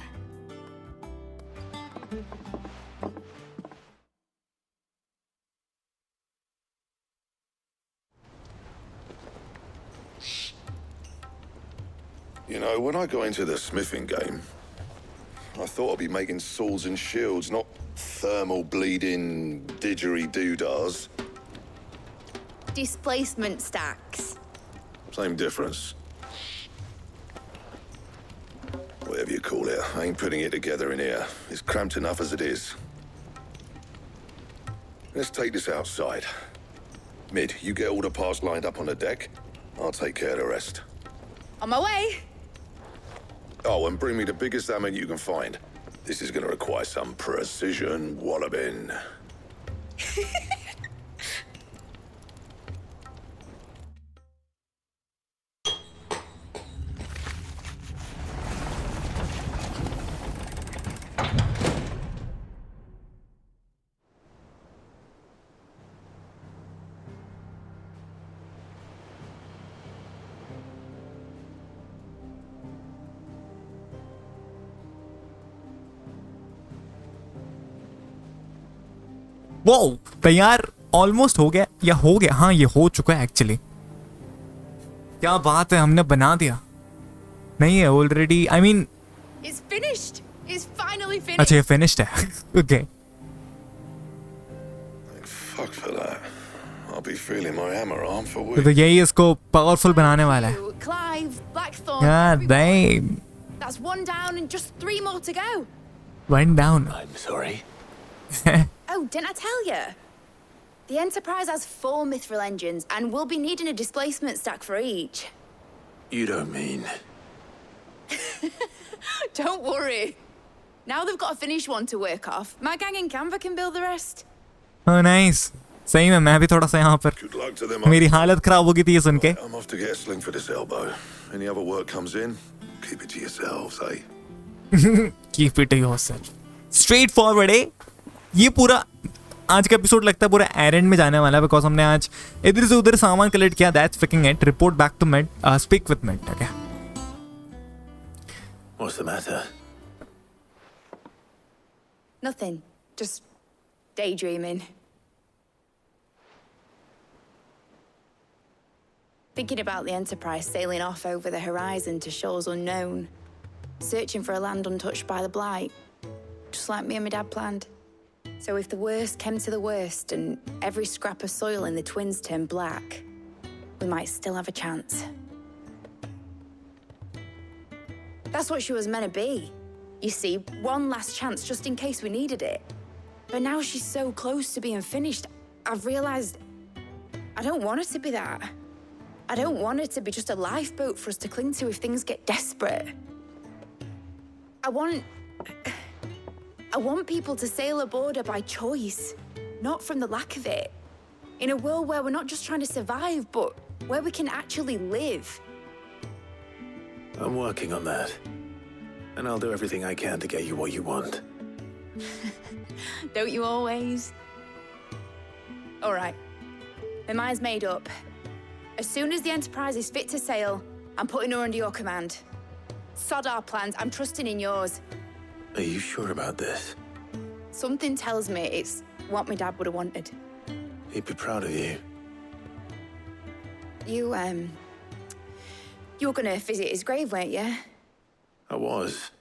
You know, when I got into the smithing game, I thought I'd be making swords and shields, not thermal bleeding didgeridoo-dahs. Displacement stacks. Same difference. Whatever you call it, I ain't putting it together in here. It's cramped enough as it is. Let's take this outside. Mid, you get all the parts lined up on the deck. I'll take care of the rest. On my way! Oh, and bring me the biggest hammer you can find. This is gonna require some precision walloping. वो तैयार almost हो गया, या हो गया. हाँ, ये हो चुका है एक्चुअली. क्या बात है, हमने बना दिया. नहीं है already. I mean, It's finished! It's finally finished! अच्छा, ये फिनिश्ड है. Okay. Fuck for that. I'll be feeling my hammer arm for तो weeks. यही इसको पावरफुल बनाने वाला है. Clive, Blackthorn, God damn. That's one down and just 3 more to go. One down. I'm sorry. Oh, didn't I tell you? The Enterprise has 4 mithril engines and we'll be needing a displacement stack for each. You don't mean... Don't worry. Now they've got a finished one to work off. My gang in Canva can build the rest. Oh, nice. सही में मैं भी थोड़ा सा यहाँ पर, Good luck to them. मेरी हालत खराब हो गई थी ये सुन के. I'm off to get a sling for this elbow. Any other work comes in, keep it to yourselves, eh? Keep it to yourself. Straight forward, eh? ये पूरा आज का एपिसोड लगता है पूरा एरेंड में जाने वाला है, बिकॉज हमने आज इधर से उधर सामान कलेक्ट किया. That's fixing it. Report back to Mid. Speak with Mid. Okay. What's the matter? Nothing. Just daydreaming. Thinking about the Enterprise sailing off over the horizon to shores unknown. Searching for a land untouched by the Blight. Just like me and my dad planned. So if the worst came to the worst and every scrap of soil in the twins turned black, we might still have a chance. That's what she was meant to be. You see, one last chance just in case we needed it. But now she's so close to being finished, I've realized I don't want her to be that. I don't want her to be just a lifeboat for us to cling to if things get desperate. I want people to sail aboard her by choice, not from the lack of it. In a world where we're not just trying to survive, but where we can actually live. I'm working on that. And I'll do everything I can to get you what you want. Don't you always? All right. My mind's made up. As soon as the Enterprise is fit to sail, I'm putting her under your command. Sod our plans, I'm trusting in yours. Are you sure about this? Something tells me it's what my dad would have wanted. He'd be proud of you. You were gonna visit his grave, weren't you? I was.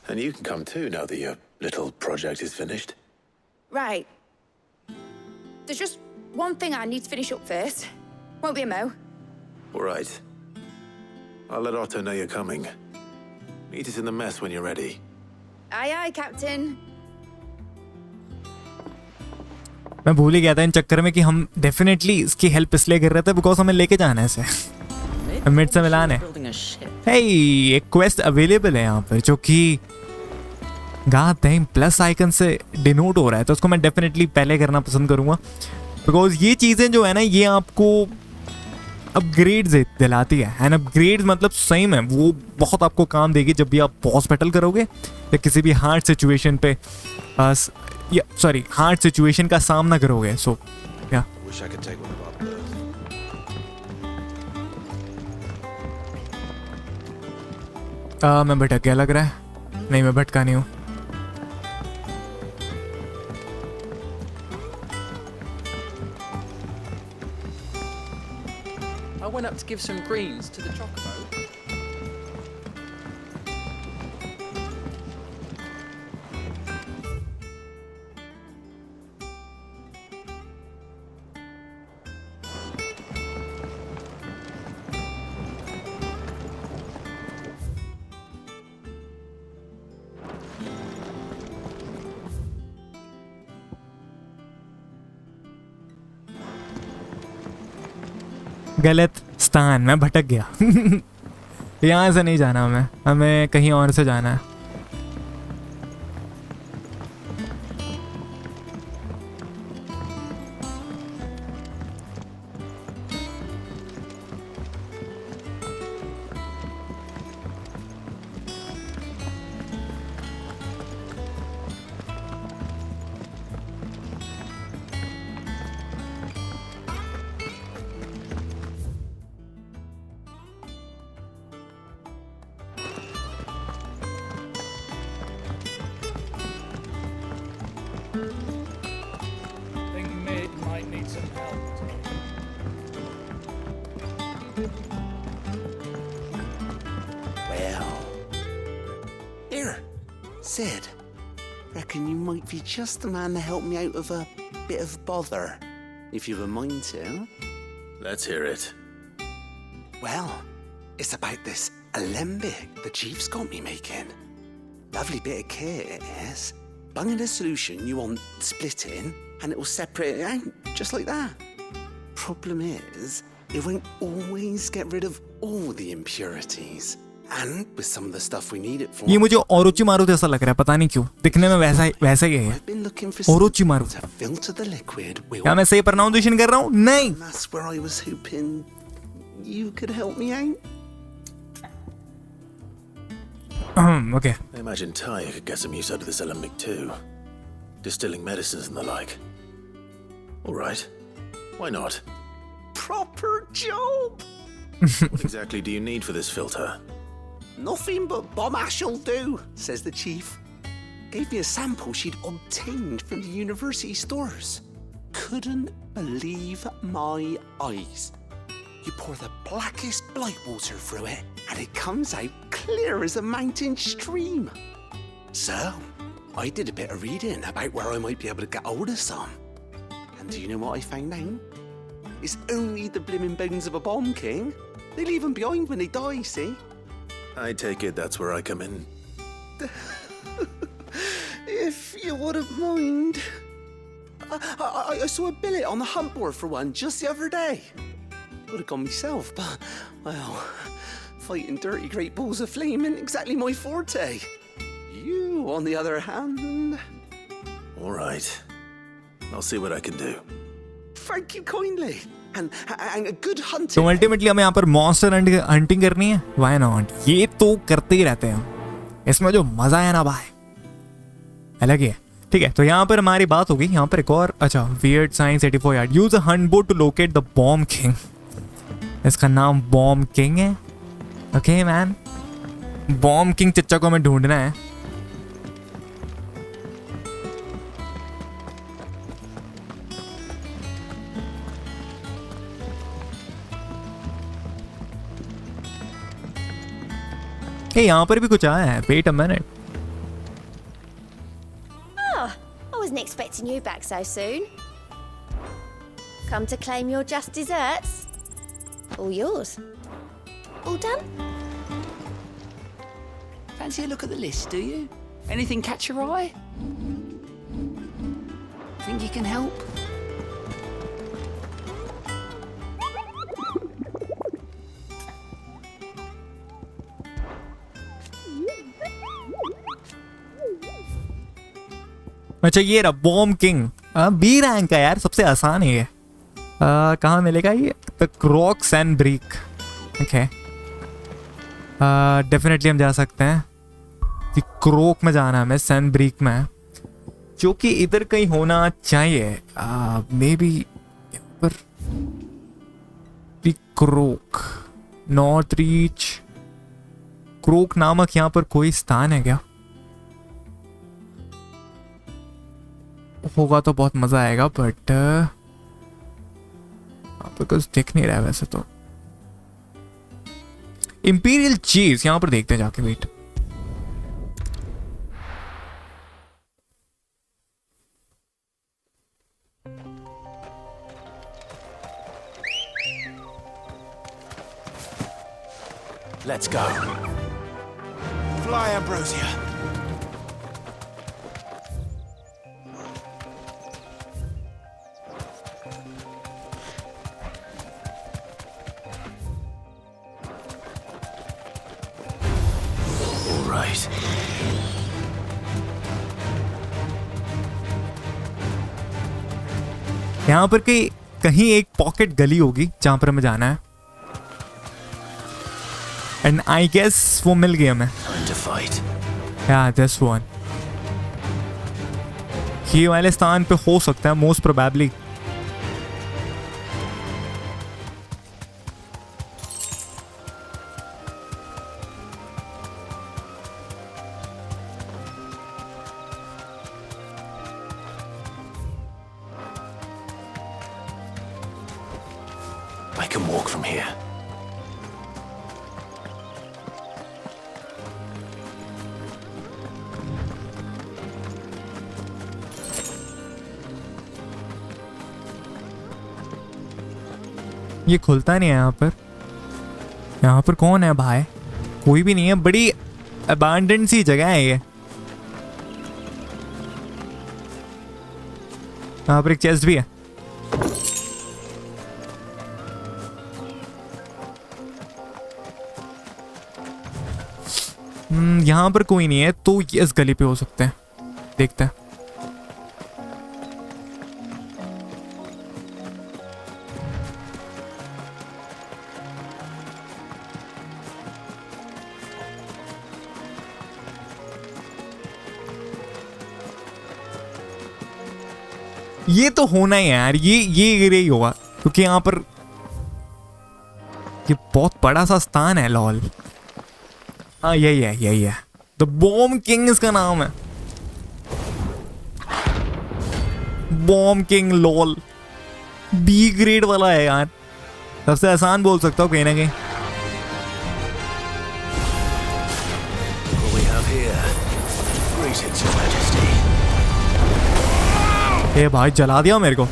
And you can come too now that your little project is finished. Right. There's just one thing I need to finish up first. Won't be a mo. All right. I'll let Otto know you're coming. Meet us in the mess when you're ready. Aye, aye, Captain. मैं भूल ही गया था इन चक्कर में कि हम definitely इसकी हेल्प इसलिए कर रहे थे बिकॉज हमें लेके जाना है इसे मिड से मिलान है एक क्वेस्ट अवेलेबल है यहाँ पर जो कि प्लस आइकन से डिनोट हो रहा है तो उसको मैं डेफिनेटली पहले करना पसंद करूँगा बिकॉज ये चीज़ें जो है ना ये आपको अपग्रेड्स दिलाती है एंड अपग्रेड्स मतलब सही में वो बहुत आपको काम देगी जब भी आप बॉस बैटल करोगे या किसी भी हार्ड सिचुएशन पे हार्ड सिचुएशन का सामना करोगे सो या मैं भटक गया लग रहा है नहीं मैं भटका नहीं हूँ I went up to give some greens to the chocobo. गलत स्थान में भटक गया यहाँ से नहीं जाना हमें कहीं और से जाना है Sid, reckon you might be just the man to help me out of a bit of bother, if you've a mind to. Let's hear it. Well, it's about this alembic the Chief's got me making. Lovely bit of kit it is. Bunging a solution you want splitting, and it will separate it out, just like that. Problem is, it won't always get rid of all the impurities. And with some of the stuff we need it for. ये मुझे Orochimaru जैसा लग रहा है पता नहीं क्यों दिखने में वैसा ही है ओरोचिमारू क्या मैं सही प्रोनाउंसिएशन कर रहा हूँ नहीं That's where I was hoping you could help me out. Okay. I imagine Ty could get some use out of this alembic too. Distilling medicines and the like. All right. Why not? Proper job! What exactly do you need for this filter? Nothing but bomb ash'll do, says the chief. Gave me a sample she'd obtained from the university stores. Couldn't believe my eyes. You pour the blackest blight water through it, and it comes out clear as a mountain stream. So, I did a bit of reading about where I might be able to get hold of some. And do you know what I found out? It's only the blimmin' bones of a bomb king. They leave them behind when they die, see? I take it that's where I come in. If you wouldn't mind. I saw a billet on the hunt board for one just the other day. Would have gone myself, but, well, fighting dirty great balls of flame ain't exactly my forte. You, on the other hand... All right. I'll see what I can do. Thank you kindly. And a good hunting. तो ultimately हमें यहाँ पर monster hunting करनी है. Why not? ये तो करते ही रहते हैं. इसमें जो मजा है ना भाई, अलग ही है. ठीक है, तो यहाँ पर हमारी बात होगी. यहाँ पर एक और, अच्छा, Weird Science 84 yard. Use a hunt board to locate the Bomb King. इसका नाम बॉम्ब किंग है. ओके मैन, बॉम्ब किंग चच्चा को हमें ढूंढना है. यहाँ पर भी कुछ आया है. Wait a minute. I wasn't expecting you back so soon. Come to claim your just desserts? All yours. All done? Fancy a look at the list, do you? Anything catch your eye? Think you can help? अच्छा, ये रहा bomb king. B rank का यार, सबसे आसान है ये. कहाँ मिलेगा ये? The Crocs and brick. Okay, definitely हम जा सकते हैं. क्रोक में जाना है हमें, सैन ब्रिक में, जो कि इधर कहीं होना चाहिए. मे बी पर क्रोक, नॉर्थ रीच. क्रोक नामक यहाँ पर कोई स्थान है क्या? होगा तो बहुत मजा आएगा, बट यहाँ पर कुछ दिख नहीं रहा है वैसे तो. इंपीरियल चीज यहाँ पर देखते हैं जाके. Wait, Let's go. Fly, Ambrosia. All right. यहाँ पर कहीं एक पॉकेट गली होगी जहां पर हमें जाना है. एंड आई गेस वो मिल गई हमें. या दिस वन. ये वाले स्थान पे हो सकता है most probably. I can walk from here. ये खुलता नहीं है यहाँ पर. यहाँ पर कौन है भाई? कोई भी नहीं है. बड़ी अबैंडन सी जगह है ये. यहाँ पर एक चेस्ट भी है. यहाँ पर कोई नहीं है, तो इस गली पे हो सकते हैं. देखते हैं. ये तो होना ही है यार. ये एरिया ही होगा, क्योंकि यहाँ पर ये बहुत बड़ा सा स्थान है. लॉल. हाँ, यही है. द बॉम्ब किंग इसका नाम है. Bomb King. Lol. B grade वाला है यार. सबसे आसान बोल सकता हूँ कहीं ना कहीं. ए भाई, जला दिया मेरे को.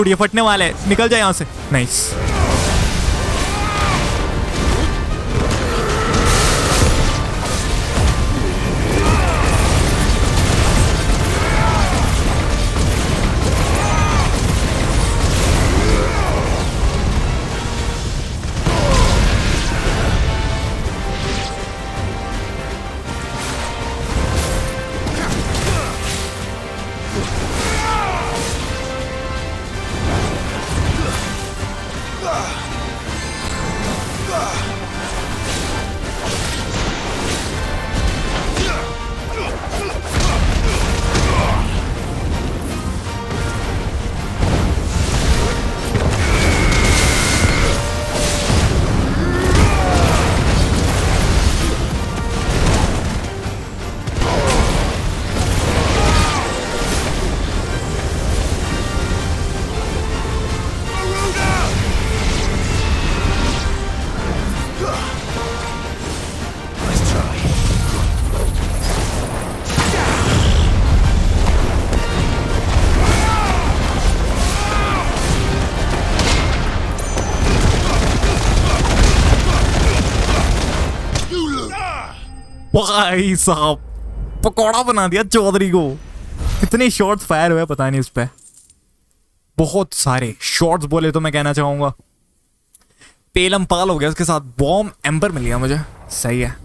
डूड ये फटने वाला है, निकल जाए यहाँ से। नाइस। भाई साहब पकौड़ा बना दिया चौधरी को। कितने शॉट्स फायर हुए पता नहीं उस पे, बहुत सारे शॉट्स बोले तो मैं कहना चाहूंगा पेलम पाल हो गया उसके साथ। बॉम्ब एम्बर मिल गया मुझे, सही है।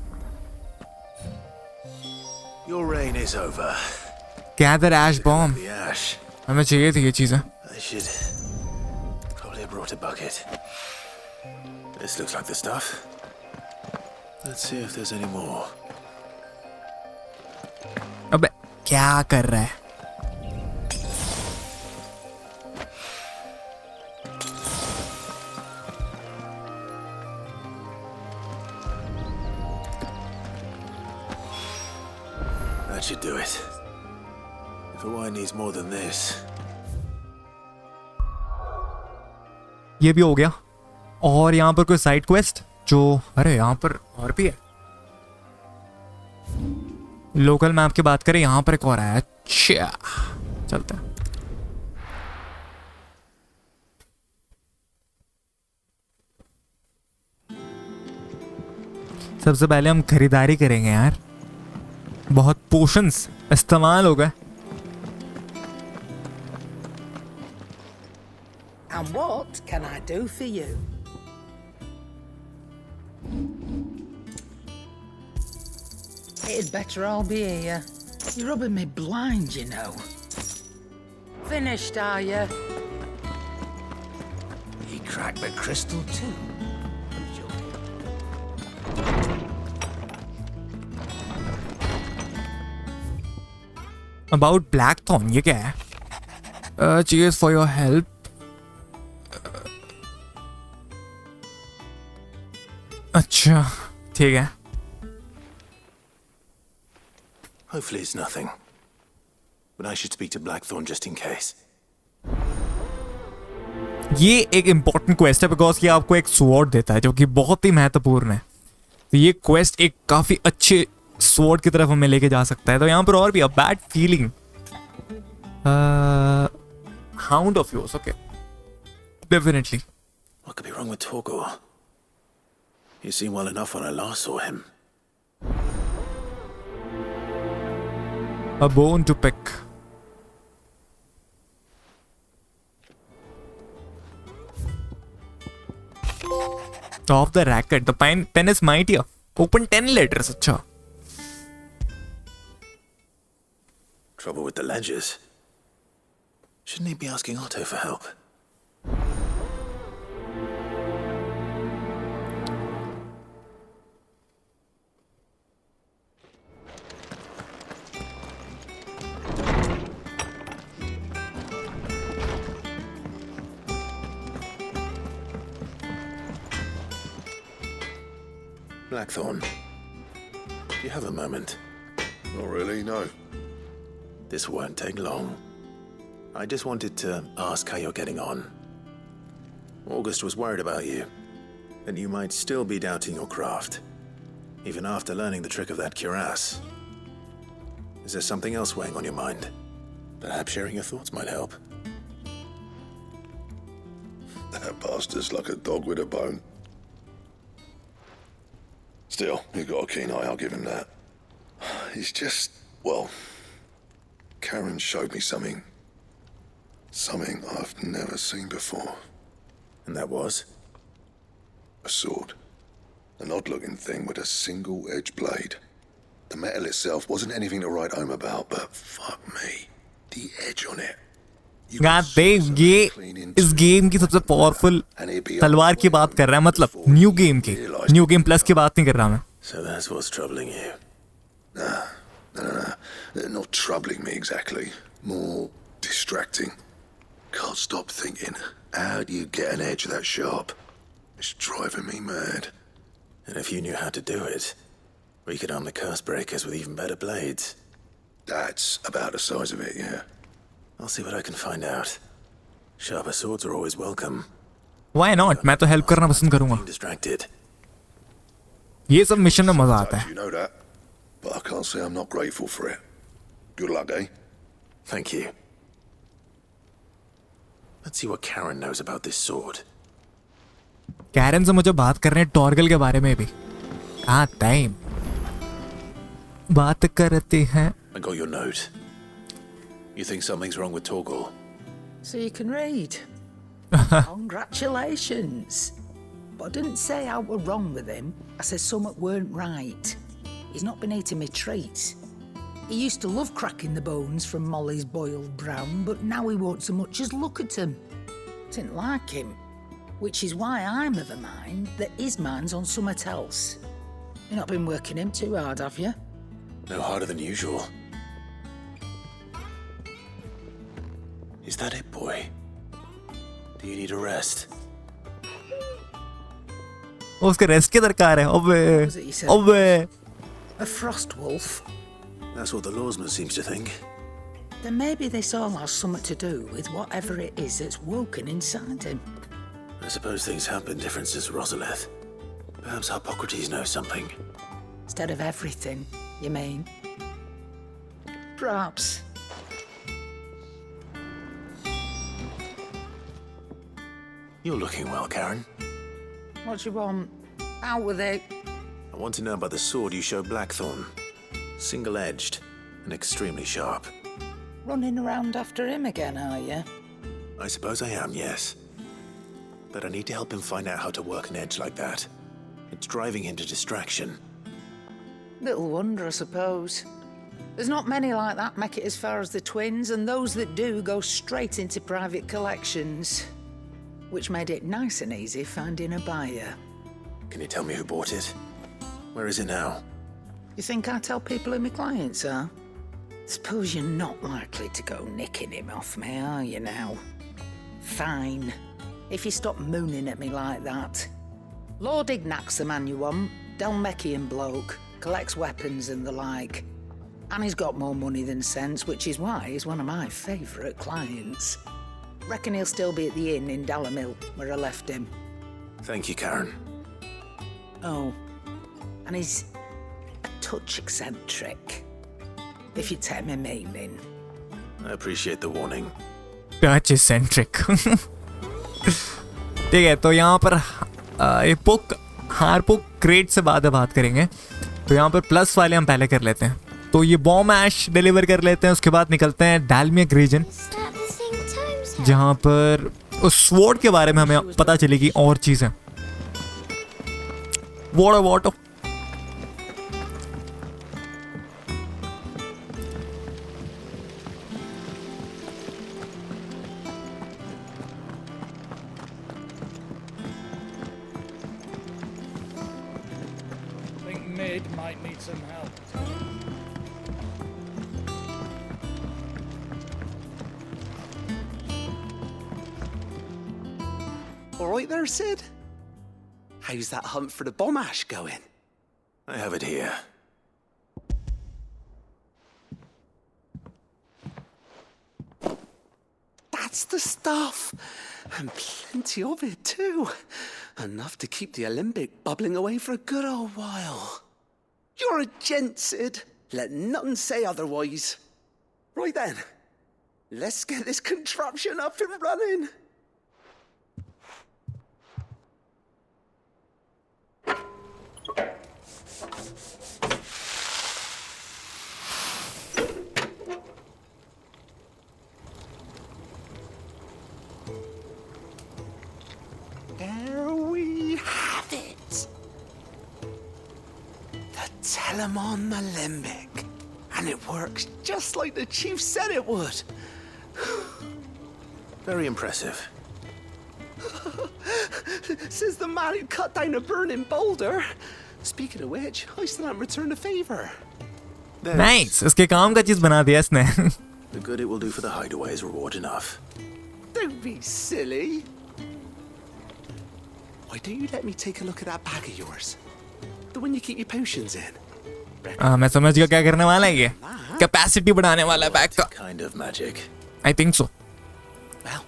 Your reign is over. Gather ash bomb, The ash. हमें चाहिए थी ये चीजें। I should probably have brought a bucket. This looks like the stuff. Let's see if there's any more. अबे क्या कर रहा है? That should do it. If a wine needs more than this. ये भी हो गया। और यहाँ पर कोई साइड क्वेस्ट जो, अरे यहाँ पर और भी है। लोकल मैप की बात करें, यहाँ पर एक और है। अच्छा चलते हैं। सबसे पहले हम खरीदारी करेंगे यार, बहुत पोशंस इस्तेमाल हो गए। And what can I do for you? It'd better all be here. You're rubbing me blind, you know. Finished, are you? He cracked the crystal too. About Blackthorn, ये क्या है? Cheers for your help. अच्छा ठीक है। Hopefully it's nothing. But I should speak to Blackthorn just in case. ये एक important quest है because ये आपको एक स्वॉर्ड देता है जो कि बहुत ही महत्वपूर्ण है। तो ये क्वेस्ट एक काफी अच्छे स्वॉर्ड की तरफ हमें लेके जा सकता है। तो यहाँ पर और भी, a bad feeling, hound of yours, okay definitely. What could be wrong with Torgor? He seemed well enough when I last saw him. A bone to pick. Off the racket. The pen is mightier. Open 10 letters. अच्छा. Trouble with the ledgers. Shouldn't he be asking Otto for help? Blackthorn, do you have a moment? Not really, no. This won't take long. I just wanted to ask how you're getting on. August was worried about you, that you might still be doubting your craft, even after learning the trick of that cuirass. Is there something else weighing on your mind? Perhaps sharing your thoughts might help. That bastard's like a dog with a bone. Still, you've got a keen eye, I'll give him that. He's just, well, Karen showed me something I've never seen before. And that was? A sword. An odd-looking thing with a single-edged blade. The metal itself wasn't anything to write home about, but fuck me, the edge on it. God damn, ये इस game की सबसे powerful तलवार की बात कर रहा है, मतलब न्यू गेम की, न्यू गेम प्लस की बात नहीं कर रहा मैं. So that's what's troubling you. No. Not troubling me exactly. More distracting. Can't stop thinking, how do you get an edge that sharp? It's driving me mad. And if you knew how to do it, we could arm the curse breakers with even better blades. That's about the size of it, yeah. I'll see what I can find out. Sharper swords are always welcome. Why not? मैं तो help करना पसंद करूँगा. Distracted. ये सब mission में मजा आता है. You know that, but I can't say I'm not grateful for it. Good luck, eh? Thank you. Let's see what Karen knows about this sword. Karen से मुझे बात कर रहे हैं टॉर्गल के बारे में भी. हाँ, टाइम. बात करते हैं. I got your note. You think something's wrong with Torgal? So you can read. Congratulations. But I didn't say I were wrong with him. I said something weren't right. He's not been eating me treats. He used to love cracking the bones from Molly's boiled brown, but now he won't so much as look at them. Didn't like him. Which is why I'm of a mind that his mind's on something else. You've not been working him too hard, have you? No harder than usual. Is that it, boy? Do you need a rest? उसके rest की दरकार है. अबे. A frost wolf. That's what the lawsman seems to think. Then maybe this all has something to do with whatever it is that's woken inside him. I suppose things have been different since Rosalith. Perhaps Hippocrates knows something. Instead of everything, you mean? Perhaps. You're looking well, Karen. What do you want? Out with it. I want to know about the sword you showed Blackthorn. Single-edged and extremely sharp. Running around after him again, are you? I suppose I am, yes. But I need to help him find out how to work an edge like that. It's driving him to distraction. Little wonder, I suppose. There's not many like that make it as far as the twins, and those that do go straight into private collections. Which made it nice and easy finding a buyer. Can you tell me who bought it? Where is it now? You think I tell people who my clients are? Suppose you're not likely to go nicking him off me, are you now? Fine. If you stop mooning at me like that. Lord Ignac's the man you want. Dalmekian bloke. Collects weapons and the like. And he's got more money than sense, which is why he's one of my favourite clients. Reckon he'll still be at the inn in Dalamil, where I left him. Thank you, Karen. Oh, and he's a touch eccentric, if you take my meaning. I appreciate the warning. Touch eccentric. ठीक है, तो यहाँ पर ये पुक हारपुक crate से बात करेंगे. तो यहाँ पर प्लस वाले हम पहले कर लेते हैं. तो ये बॉम्ब ऐश डिलीवर कर लेते हैं. उसके बाद निकलते हैं डालमिया रीजन, जहाँ पर उस स्वॉर्ड के बारे में हमें पता चलेगी और चीजें. Water I think mid might need some help. All right there, Sid? How's that hunt for the bomb ash going? I have it here. That's the stuff. And plenty of it, too. Enough to keep the Olympic bubbling away for a good old while. You're a gent, Sid. Let nothing say otherwise. Right then, let's get this contraption up and running. Telemon Alembic. And it works just like the chief said it would. Very impressive. Says the man who cut down a burning boulder. Speaking of which, I still haven't returned the favor. Nice. इसके काम का चीज बना दिया इसने. The good it will do for the hideaway is reward enough. Don't be silly. Why don't you let me take a look at that bag of yours? The one you keep your potions in. मैं समझ गया क्या करने वाला है ये. Capacity बढ़ाने वाला है बैग का. Kind of magic. I think so. Well,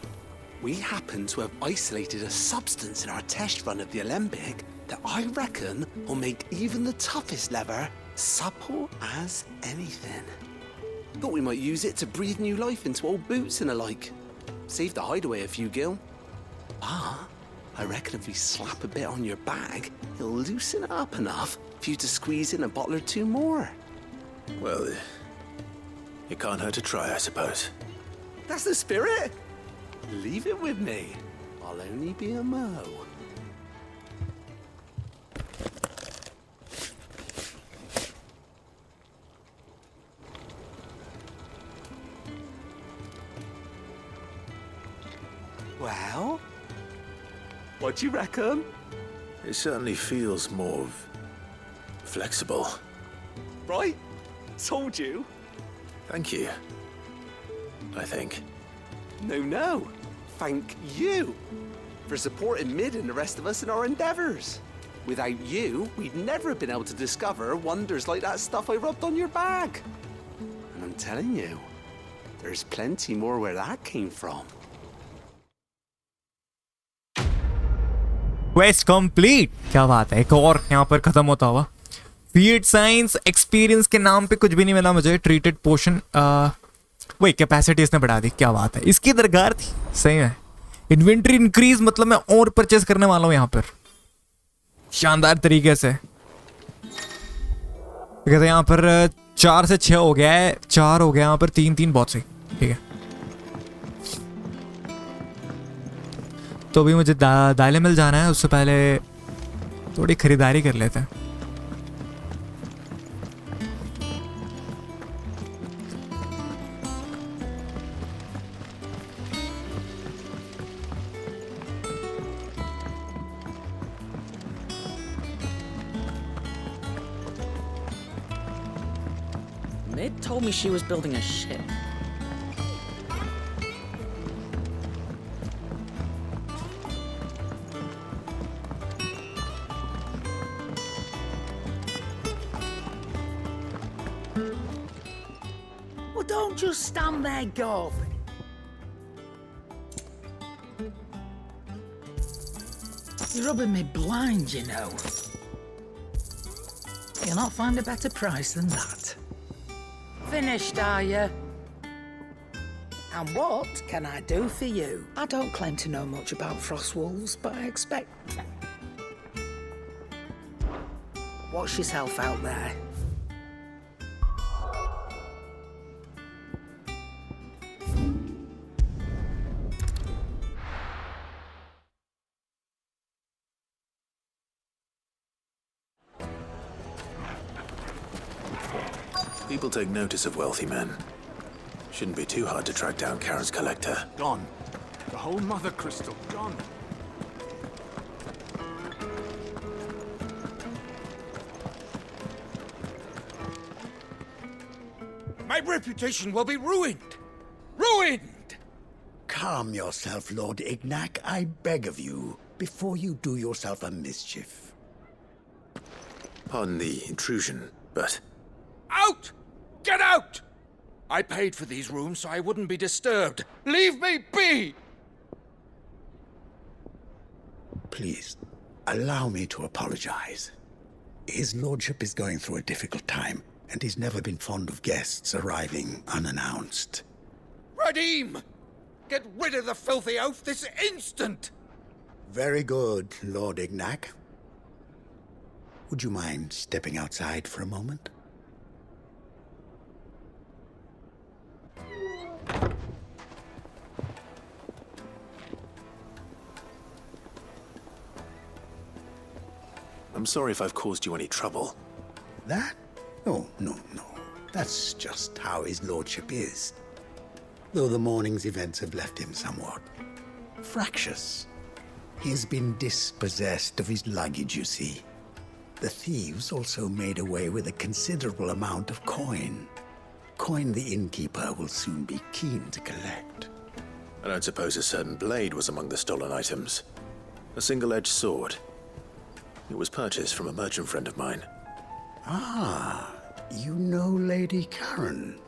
we happen to have isolated a substance in our test run of the Alembic that I reckon will make even the toughest lever supple as anything. Thought we might use it to breathe new life into old boots and the like. Save the hideaway a few gil. I reckon if we slap a bit on your bag, it'll loosen it up enough for you to squeeze in a bottle or two more. Well, it can't hurt to try, I suppose. That's the spirit. Leave it with me. I'll only be a mo. Well, what do you reckon? It certainly feels more flexible. Right? Told you. Thank you. I think. No. Thank you for supporting Mid and the rest of us in our endeavors. Without you, we'd never have been able to discover wonders like that stuff I rubbed on your bag. And I'm telling you, there's plenty more where that came from. Quest complete. क्या बात है. एक और यहाँ पर खत्म होता हुआ. Field Science Experience के नाम पे कुछ भी नहीं मिला मुझे. Treated Potion. वही कैपेसिटी इसने बढ़ा दी. क्या बात है. इसकी दरकार थी. सही है. इन्वेंट्री इंक्रीज मतलब मैं और परचेज करने वाला हूँ यहाँ पर शानदार तरीके से. कहते यहाँ पर 4 से 6 हो गया है. 4 हो गया यहाँ पर. 3 बहुत सही. ठीक है. तो अभी मुझे दाले मिल जाना है. उससे पहले थोड़ी खरीदारी कर लेते हैं. Mid told me she was building a ship. Well, don't just stand there, Gob. You're rubbing me blind, you know. You'll not find a better price than that. Finished, are you? And what can I do for you? I don't claim to know much about frost wolves, but I expect... Watch yourself out there. People take notice of wealthy men. Shouldn't be too hard to track down Karen's collector. Gone. The whole Mothercrystal gone. My reputation will be ruined! Ruined! Calm yourself, Lord Ignac, I beg of you, before you do yourself a mischief. Pardon the intrusion, but... Out! Get out! I paid for these rooms so I wouldn't be disturbed. Leave me be! Please, allow me to apologize. His lordship is going through a difficult time, and he's never been fond of guests arriving unannounced. Radim! Get rid of the filthy oaf this instant! Very good, Lord Ignac. Would you mind stepping outside for a moment? I'm sorry if I've caused you any trouble. That? Oh, no. That's just how his lordship is. Though the morning's events have left him somewhat fractious. He has been dispossessed of his luggage, you see. The thieves also made away with a considerable amount of coin. Coin the innkeeper will soon be keen to collect. I don't suppose a certain blade was among the stolen items. A single-edged sword. It was purchased from a merchant friend of mine. Ah, you know Lady Karen?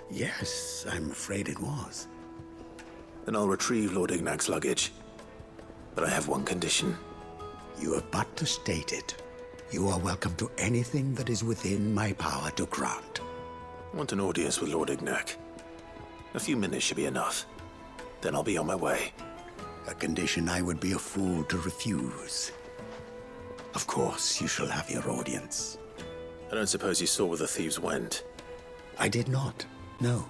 Yes, I'm afraid it was. Then I'll retrieve Lord Ignac's luggage. But I have one condition. You have but to state it. You are welcome to anything that is within my power to grant. I want an audience with Lord Ignac. A few minutes should be enough. Then I'll be on my way. A condition I would be a fool to refuse. Of course, you shall have your audience. I don't suppose you saw where the thieves went? I did not, no.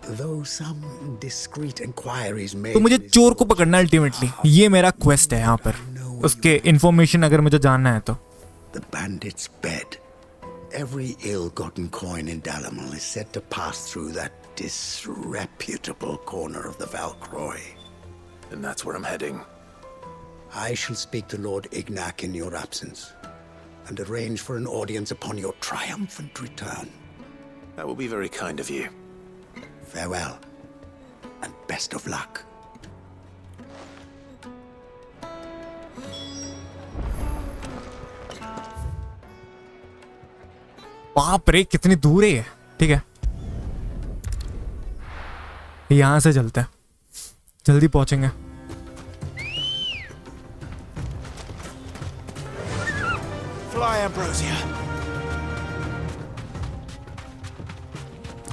Though some discreet inquiries made... तो मुझे चोर को पकड़ना ultimately, ये मेरा quest है यहाँ पर. उसके इन्फॉर्मेशन अगर मुझे जानना है तो. The bandit's bed. Every ill-gotten coin in Dalamil is said to pass through that disreputable corner of the Valcroy. And that's where I'm heading. I shall speak to Lord Ignac in your absence, and arrange for an audience upon your triumphant return. That will be very kind of you. Farewell, and best of luck. बाप रे कितनी दूर है ये. ठीक है, यहां से चलते हैं, जल्दी पहुंचेंगे. Fly, Ambrosia.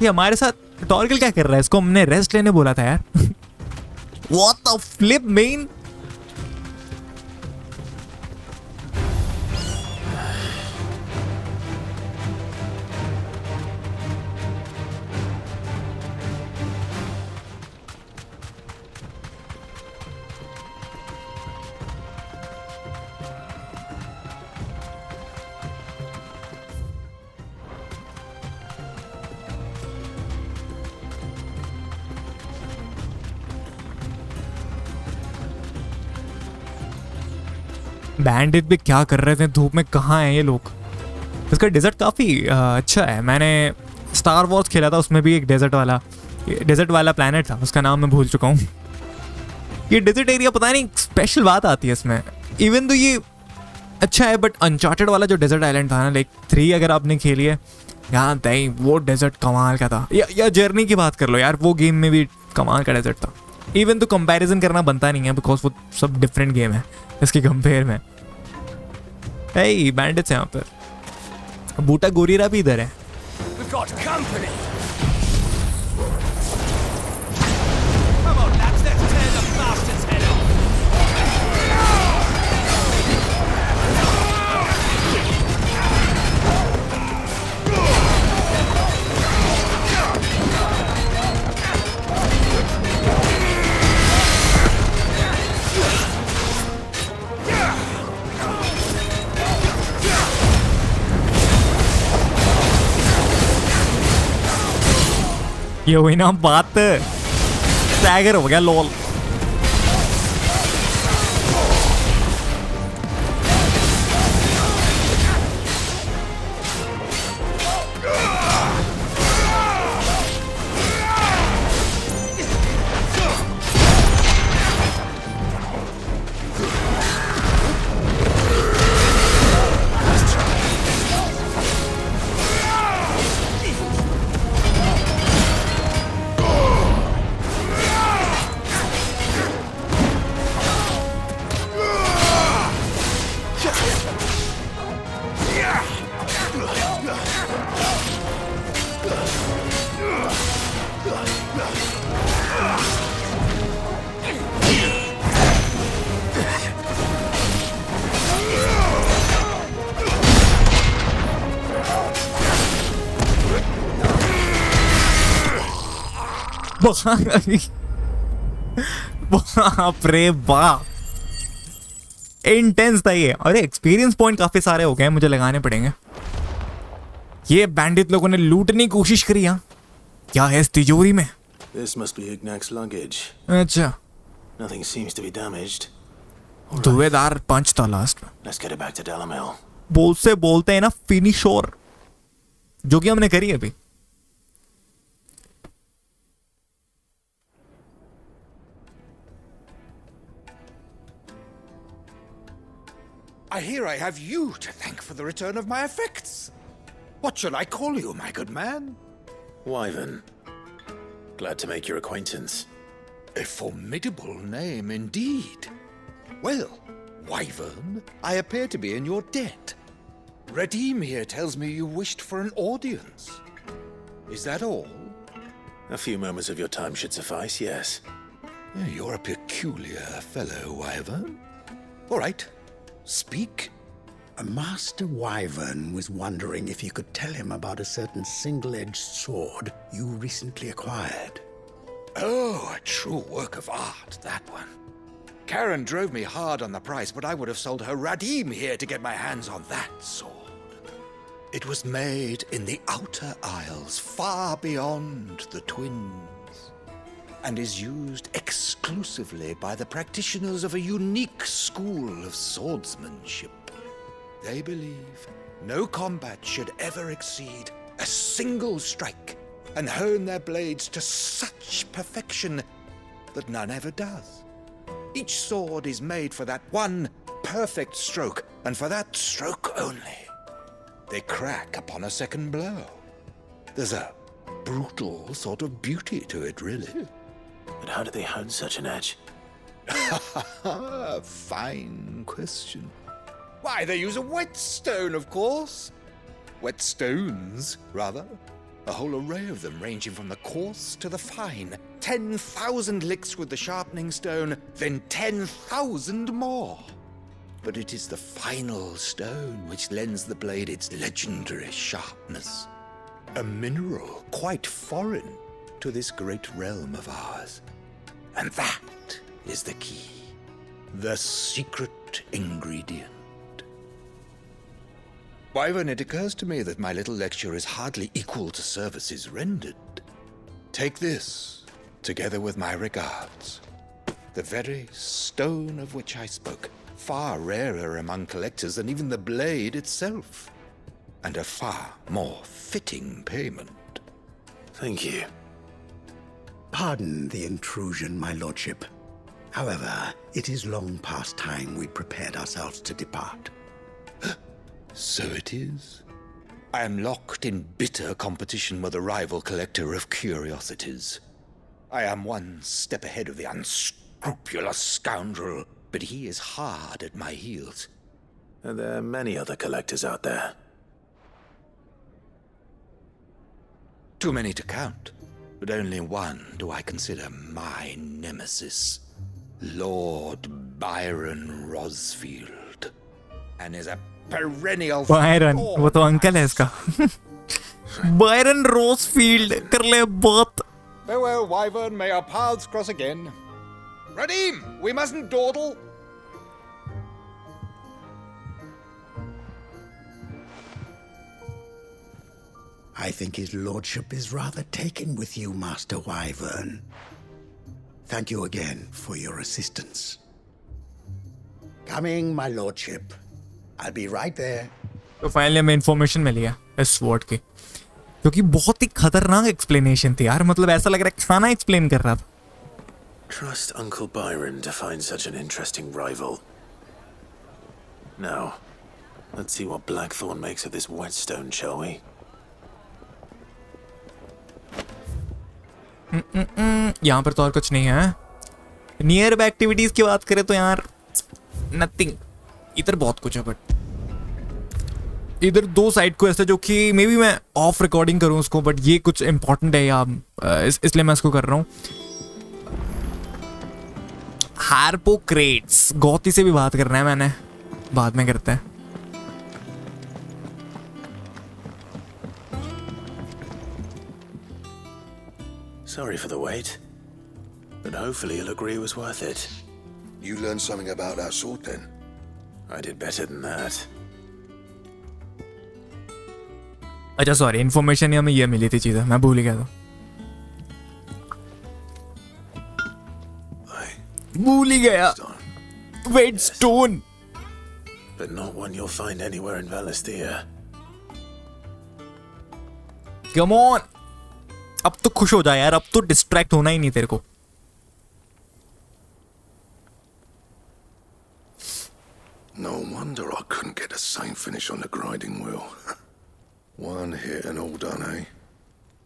ये हमारे साथ टॉर्गल क्या कर रहा है? इसको हमने रेस्ट लेने बोला था यार. What the flip, man? Bandit भी क्या कर रहे थे धूप में? कहाँ हैं ये लोग? इसका डेजर्ट काफ़ी अच्छा है. मैंने स्टार वॉर्स खेला था, उसमें भी एक डेजर्ट वाला प्लैनेट था, उसका नाम मैं भूल चुका हूँ. ये डेजर्ट एरिया पता नहीं स्पेशल बात आती है इसमें. इवन तो ये अच्छा है, बट अनचार्टेड वाला जो डेजर्ट आइलैंड था ना, लाइक 3 अगर आपने खेली है, यहाँ नहीं, वो डेजर्ट कमाल का था. या जर्नी की बात कर लो यार, वो गेम में भी कमाल का डेजर्ट था. इवन तो कंपैरिजन करना बनता नहीं है, बिकॉज वो सब डिफरेंट गेम है इसके कंपेयर में. Hey, bandits यहाँ पर. बूटा गोरीरा भी इधर है. We've got company. Come on, lads, let's tear the bastard's head off. ये हुई ना बात, स्टैगर हो गया लोल. बाप रे बाप, इंटेंस था ये. अरे एक्सपीरियंस पॉइंट काफी सारे हो गए, मुझे लगाने पड़ेंगे. ये बैंडिट लोगों ने लूटने की कोशिश करी। यहाँ क्या है इस तिजोरी में? This must be Ignac's luggage. अच्छा, Nothing seems to be damaged. धुएंधार पंच था लास्ट में। Let's get it back to Dalamil. बोलते हैं ना फिनिश, और जो कि हमने करी अभी। I hear I have you to thank for the return of my effects. What shall I call you, my good man? Wyvern. Glad to make your acquaintance. A formidable name indeed. Well, Wyvern, I appear to be in your debt. Redeem here tells me you wished for an audience. Is that all? A few moments of your time should suffice, yes. You're a peculiar fellow, Wyvern. All right, speak. Master Wyvern was wondering if you could tell him about a certain single-edged sword you recently acquired. Oh, a true work of art, that one. Karen drove me hard on the price, but I would have sold her Radim here to get my hands on that sword. It was made in the Outer Isles, far beyond the Twins, and is used exclusively by the practitioners of a unique school of swordsmanship. They believe no combat should ever exceed a single strike and hone their blades to such perfection that none ever does. Each sword is made for that one perfect stroke, and for that stroke only. They crack upon a second blow. There's a brutal sort of beauty to it, really. But how do they hone such an edge? Fine question. Why, they use a whetstone, of course. Whetstones, rather. A whole array of them, ranging from the coarse to the fine. 10,000 licks with the sharpening stone, then 10,000 more. But it is the final stone which lends the blade its legendary sharpness. A mineral quite foreign to this great realm of ours. And that is the key. The secret ingredient. Wyvern, it occurs to me that my little lecture is hardly equal to services rendered. Take this, together with my regards. The very stone of which I spoke, far rarer among collectors than even the blade itself, and a far more fitting payment. Thank you. Pardon the intrusion, my lordship. However, it is long past time we prepared ourselves to depart. So it is. I am locked in bitter competition with a rival collector of curiosities. I am one step ahead of the unscrupulous scoundrel, but he is hard at my heels. Are there many other collectors out there? Too many to count, but only one do I consider my nemesis. Lord Byron Rosfield. And is a perennial Byron, वो तो uncle है इसका. Byron Rosefield, कर ले बात. Farewell, Wyvern, may our paths cross again. Radim, we mustn't dawdle. I think his lordship is rather taken with you, Master Wyvern. Thank you again for your assistance. Coming, my lordship. I'll be right there. तो finally हमें information मिली है इस sword की, क्योंकि बहुत ही खतरनाक explanation थी यार. मतलब ऐसा लग रहा है खाना एक्सप्लेन कर रहा था. Trust Uncle Byron to find such an interesting rival. Now, let's see what Blackthorn makes of this whetstone, shall we? यहाँ पर तो और कुछ नहीं है. नियर बाय एक्टिविटीज की बात करें तो यार नथिंग. इधर बहुत कुछ है, बट इधर दो साइड को ऐसे जो कि मे बी मैं ऑफ रिकॉर्डिंग करूं उसको, बट ये कुछ इंपॉर्टेंट है या इसलिए मैं इसको कर रहा हूँ. हार्पोक्रेट्स गौती से भी बात करना है मैंने, बाद में करते हैं. Sorry for the wait, but hopefully you'll agree it was worth it. You learned something about that sword then? I did better than that. अच्छा सॉरी, इन्फॉर्मेशन हमें ये मिली थी चीज़ें, मैं भूल ही गया था, भूल ही गया। Wait stone, but not one you'll find anywhere in Valisthea. Come on, अब तो खुश हो जा यार, अब तो डिस्ट्रैक्ट होना ही नहीं तेरे को। No wonder I couldn't get the same finish on the grinding wheel. One hit and all done, eh?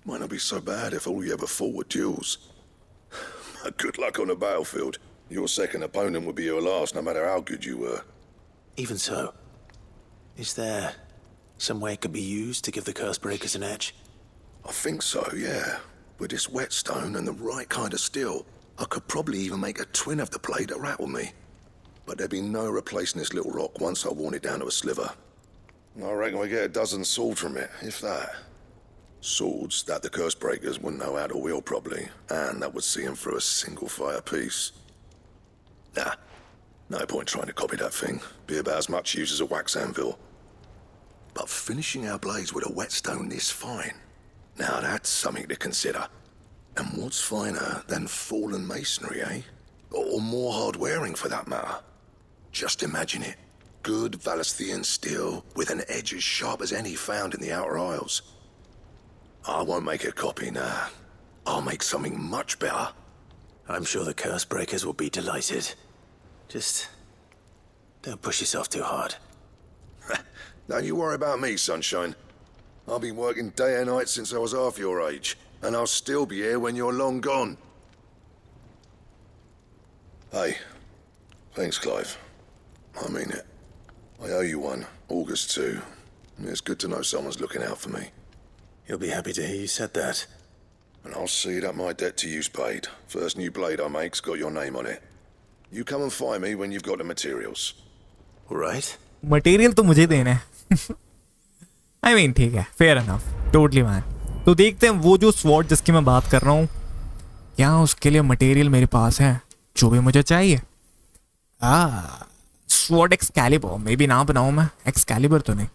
Might not be so bad if all you ever fought were duels. Good luck on the battlefield. Your second opponent would be your last, no matter how good you were. Even so, is there some way it could be used to give the curse breakers an edge? I think so, yeah. With this whetstone and the right kind of steel, I could probably even make a twin of the blade that rattled me. But there'd be no replacing this little rock once I worn it down to a sliver. I reckon we get a dozen swords from it, if that. Swords that the curse breakers wouldn't know how to wield properly, and that would see them through a single fire piece. Nah, no point trying to copy that thing. Be about as much use as a wax anvil. But finishing our blades with a whetstone this fine, now that's something to consider. And what's finer than fallen masonry, eh? Or more hard-wearing, for that matter. Just imagine it. Good Valisthean steel with an edge as sharp as any found in the Outer Isles. I won't make a copy, nah. I'll make something much better. I'm sure the curse breakers will be delighted. Just don't push yourself too hard. Don't you worry about me, sunshine. I've been working day and night since I was half your age, and I'll still be here when you're long gone. Hey, thanks, Clive. I mean it. I owe you one. August too. It's good to know someone's looking out for me. He'll be happy to hear you said that. And I'll see that my debt to you's paid. First new blade I make's got your name on it. You come and find me when you've got the materials. All right? Material तो मुझे देना है। I mean ठीक है, fair enough, totally man। तो देखते हैं वो जो स्वॉर्ड जिसकी मैं बात कर रहा हूँ, क्या उसके लिए मटेरियल मेरे पास है जो भी मुझे चाहिए। स्वॉर्ड एक्सकैलिबर, मे बी ना बनाऊं मैं, एक्सकैलिबर तो नहीं।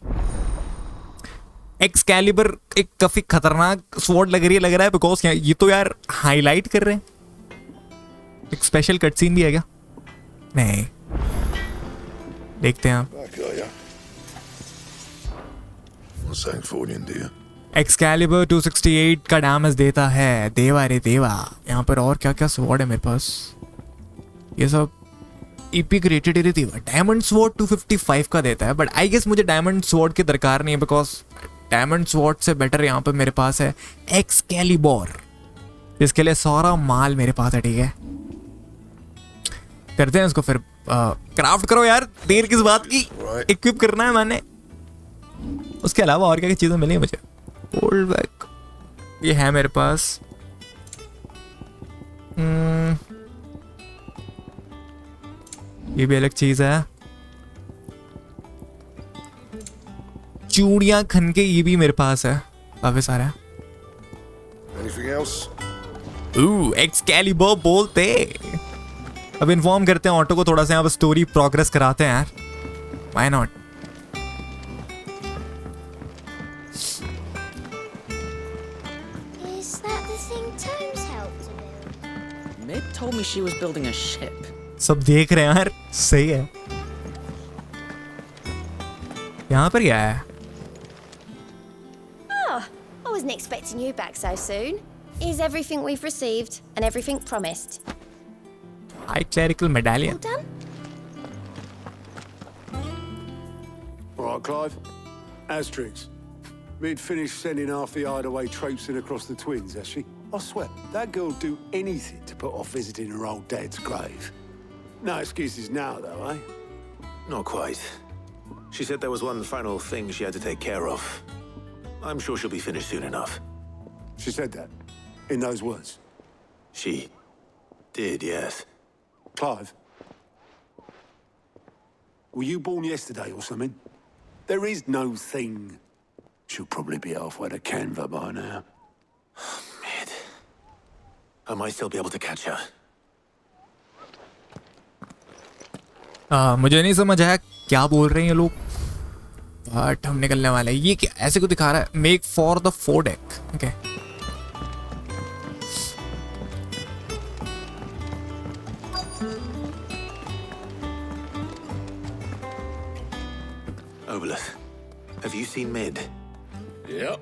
एक्सकैलिबर एक काफी खतरनाक स्वॉर्ड लग रहा है बिकॉज ये तो यार हाईलाइट कर रहे हैं। एक स्पेशल कट सीन भी है क्या? नहीं, देखते हैं आप। एक्सकैलिबर 268 का डैमेज देता है, देवा रे देवा। यहाँ पर और क्या क्या स्वॉर्ड है मेरे पास, ये सब ईपिक रेटेड ही थी। डायमंड स्वॉर्ड 255 का देता है, बट आई गेस मुझे डायमंड स्वॉर्ड की दरकार नहीं है बिकॉज डायमंड स्वॉर्ड से बेटर यहाँ पे मेरे पास है एक्सकैलिबर, जिसके लिए सारा माल मेरे पास है। ठीक है, करते हैं इसको फिर। क्राफ्ट करो यार, देर किस बात की, इक्विप करना है मैंने। उसके अलावा और क्या क्या चीजें मिली मुझे? होल्ड बैक ये है मेरे पास। ये भी अलग चीज है। चूड़ियां खन के ये भी मेरे पास है, काफी सारा। एक्सकैलिबर बोलते। अब इन्फॉर्म करते हैं ऑटो को थोड़ा सा, यहाँ पर स्टोरी प्रोग्रेस कराते हैं यार, why not. Mid told me she was building a ship. सब देख रहे हैं यार, सही है। यहाँ पर क्या है? Oh, I wasn't expecting you back so soon. Is everything we've received and everything promised? High clerical medallion. All done? All right, Clive. Asterix. Mid finished sending half the hideaway traipsing across the twins, has she? I swear, that girl'd do anything to put off visiting her old dad's grave. No excuses now, though, eh? Not quite. She said there was one final thing she had to take care of. I'm sure she'll be finished soon enough. She said that? In those words? She did, yes. Clive? Were you born yesterday or something? There is no thing. She'll probably be halfway to Canva by now. Mid. I might still be able to catch her. मुझे नहीं समझ आया क्या बोल रहे हैं ये लोग। बट हम निकलने वाले हैं। ये क्या ऐसे को दिखा रहा है? मेक फॉर द फोडेक। Okay Obolus, have you seen Mid? Yep.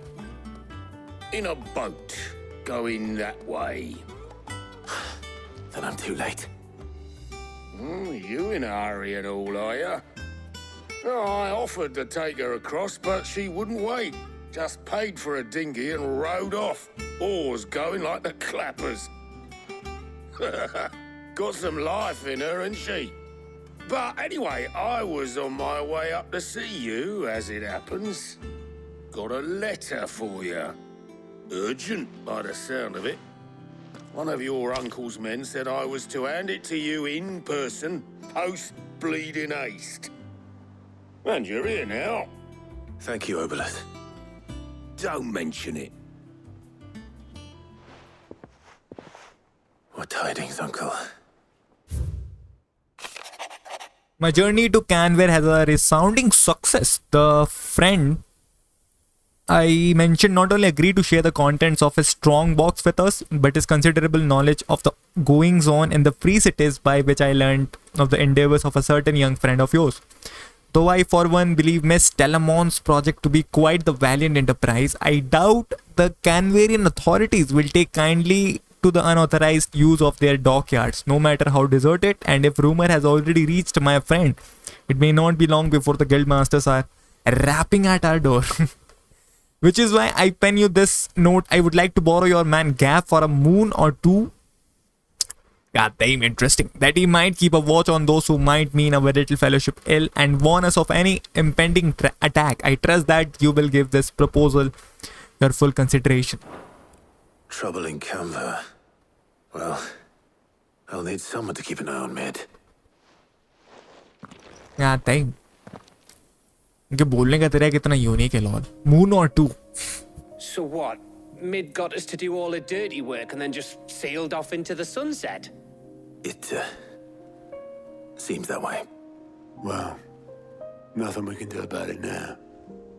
In a boat, going that way. Then I'm too late. You in a hurry and all, are you? Oh, I offered to take her across, but she wouldn't wait. Just paid for a dinghy and rowed off. Oars going like the clappers. Got some life in her, ain't she? But anyway, I was on my way up to see you, as it happens. Got a letter for you. Urgent, by the sound of it. One of your uncle's men said I was to hand it to you in person, post-bleeding haste. And you're here now. Thank you, Obolus. Don't mention it. What tidings, Uncle? My journey to Canver has a resounding success. The friend I mentioned not only agreed to share the contents of his strong box with us, but his considerable knowledge of the goings on in the free cities by which I learned of the endeavors of a certain young friend of yours. Though I for one believe Miss Telemon's project to be quite the valiant enterprise, I doubt the Canverian authorities will take kindly to the unauthorized use of their dockyards, no matter how deserted, and if rumor has already reached my friend, it may not be long before the guildmasters are rapping at our door. Which is why I pen you this note. I would like to borrow your man Gav for a moon or two. God damn interesting. That he might keep a watch on those who might mean our little fellowship ill and warn us of any impending attack. I trust that you will give this proposal your full consideration. Trouble in Canva. Well, I'll need someone to keep an eye on Mid. God damn. इनके बोलने का तरीका कितना unique है Lord. Moon or two. So what? Mid got us to do all the dirty work and then just sailed off into the sunset? It seems that way. Well, nothing we can do about it now.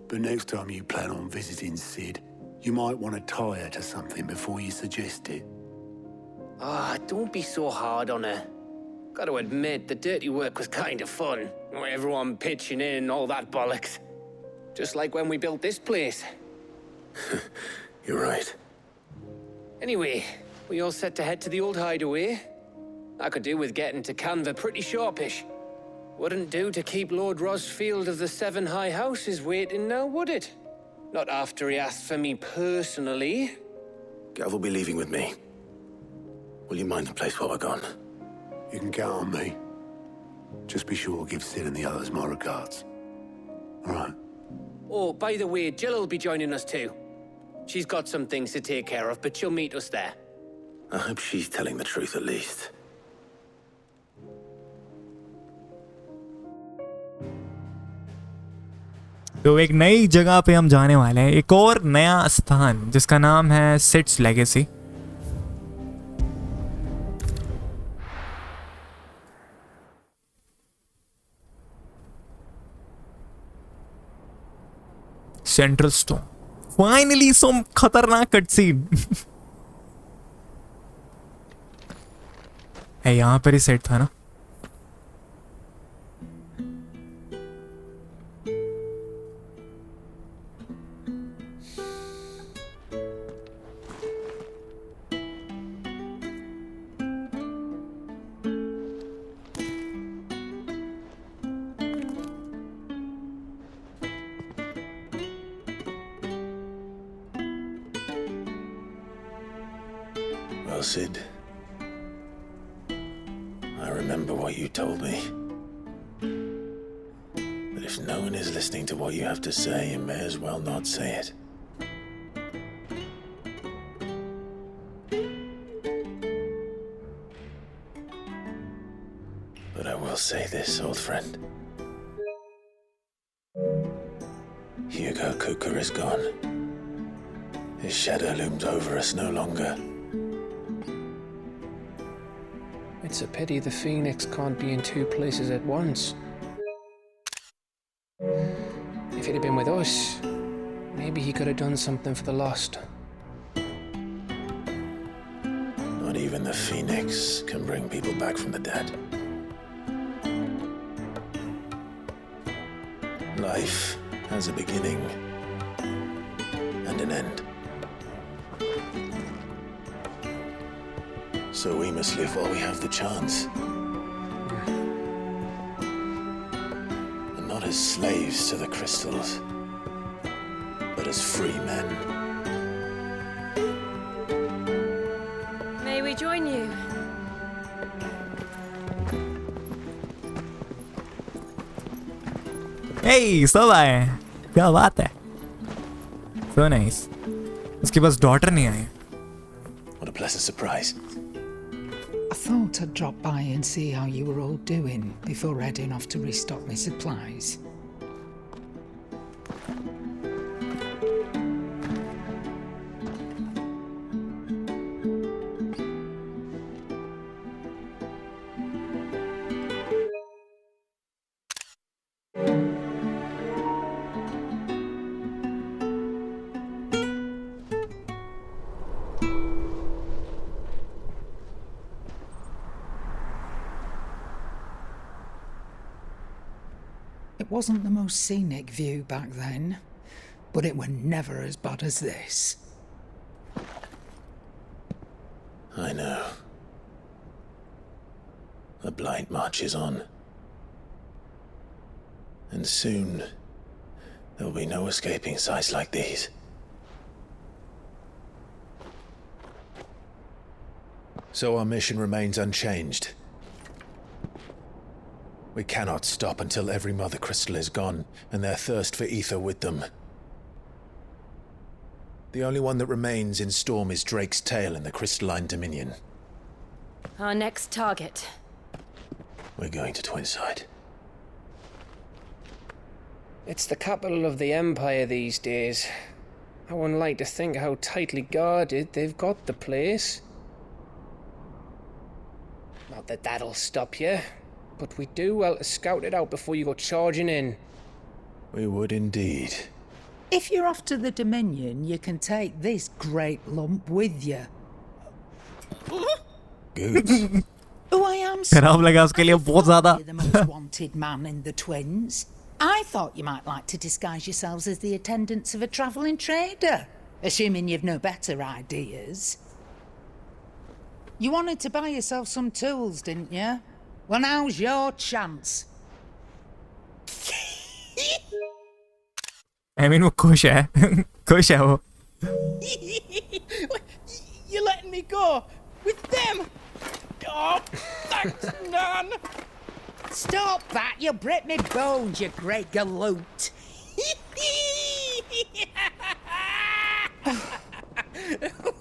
But next time you plan on visiting Sid, you might want to tie her to something before you suggest it. Ah, don't be so hard on her. Got to admit, the dirty work was kind of fun. Everyone pitching in, all that bollocks. Just like when we built this place. You're right. Anyway, we all set to head to the old hideaway. I could do with getting to Canva pretty sharpish. Wouldn't do to keep Lord Rosfield of the Seven High Houses waiting now, would it? Not after he asked for me personally. Gav will be leaving with me. Will you mind the place while we're gone? You can count on me. Just be sure to give Sid and the others my regards. All right. Oh, by the way, Jill will be joining us too. She's got some things to take care of, but she'll meet us there. I hope she's telling the truth at least. तो एक नई जगह पे हम जाने वाले हैं, एक और नया स्थान जिसका नाम है Cid's legacy. Central stone. Finally some खतरनाक कटसीन. है यहां पर ही सेट था ना. Well, Sid, I remember what you told me. But if no one is listening to what you have to say, you may as well not say it. But I will say this, old friend. Hugo Cooker is gone. His shadow looms over us no longer. It's a pity the Phoenix can't be in two places at once. If If he'd have been with us, maybe he could have done something for the lost. Not even the Phoenix can bring people back from the dead. Life has a beginning and an end. So we must live while we have the chance. And not as slaves to the crystals, but as free men. May we join you? Hey, सब आए हैं, क्या बात है? So nice. उसके पास daughter नहीं आई. What a pleasant surprise. I thought I'd drop by and see how you were all doing before heading off to restock my supplies. It wasn't the most scenic view back then, but it were never as bad as this. I know. The Blight marches on. And soon, there'll be no escaping sights like these. So our mission remains unchanged. We cannot stop until every Mothercrystal is gone, and their thirst for ether with them. The only one that remains in Storm is Drake's tail in the Crystalline Dominion. Our next target. We're going to Twinside. It's the capital of the Empire these days. I wouldn't like to think how tightly guarded they've got the place. Not that that'll stop you, but we do well to scout it out before you go charging in. We would indeed. If you're off to the Dominion, you can take this great lump with you. Good. Who I am, खराब लगा उसके लिए बहुत ज़्यादा. You're the most wanted man in the Twins. I thought you might like to disguise yourselves as the attendants of a travelling trader, assuming you've no better ideas. You wanted to buy yourself some tools, didn't you? Well, now's your chance. I mean वो खुश है, खुश है वो. You're letting me go with them? Oh, thanks, Nan. Stop that! You break me bones, you great galoot.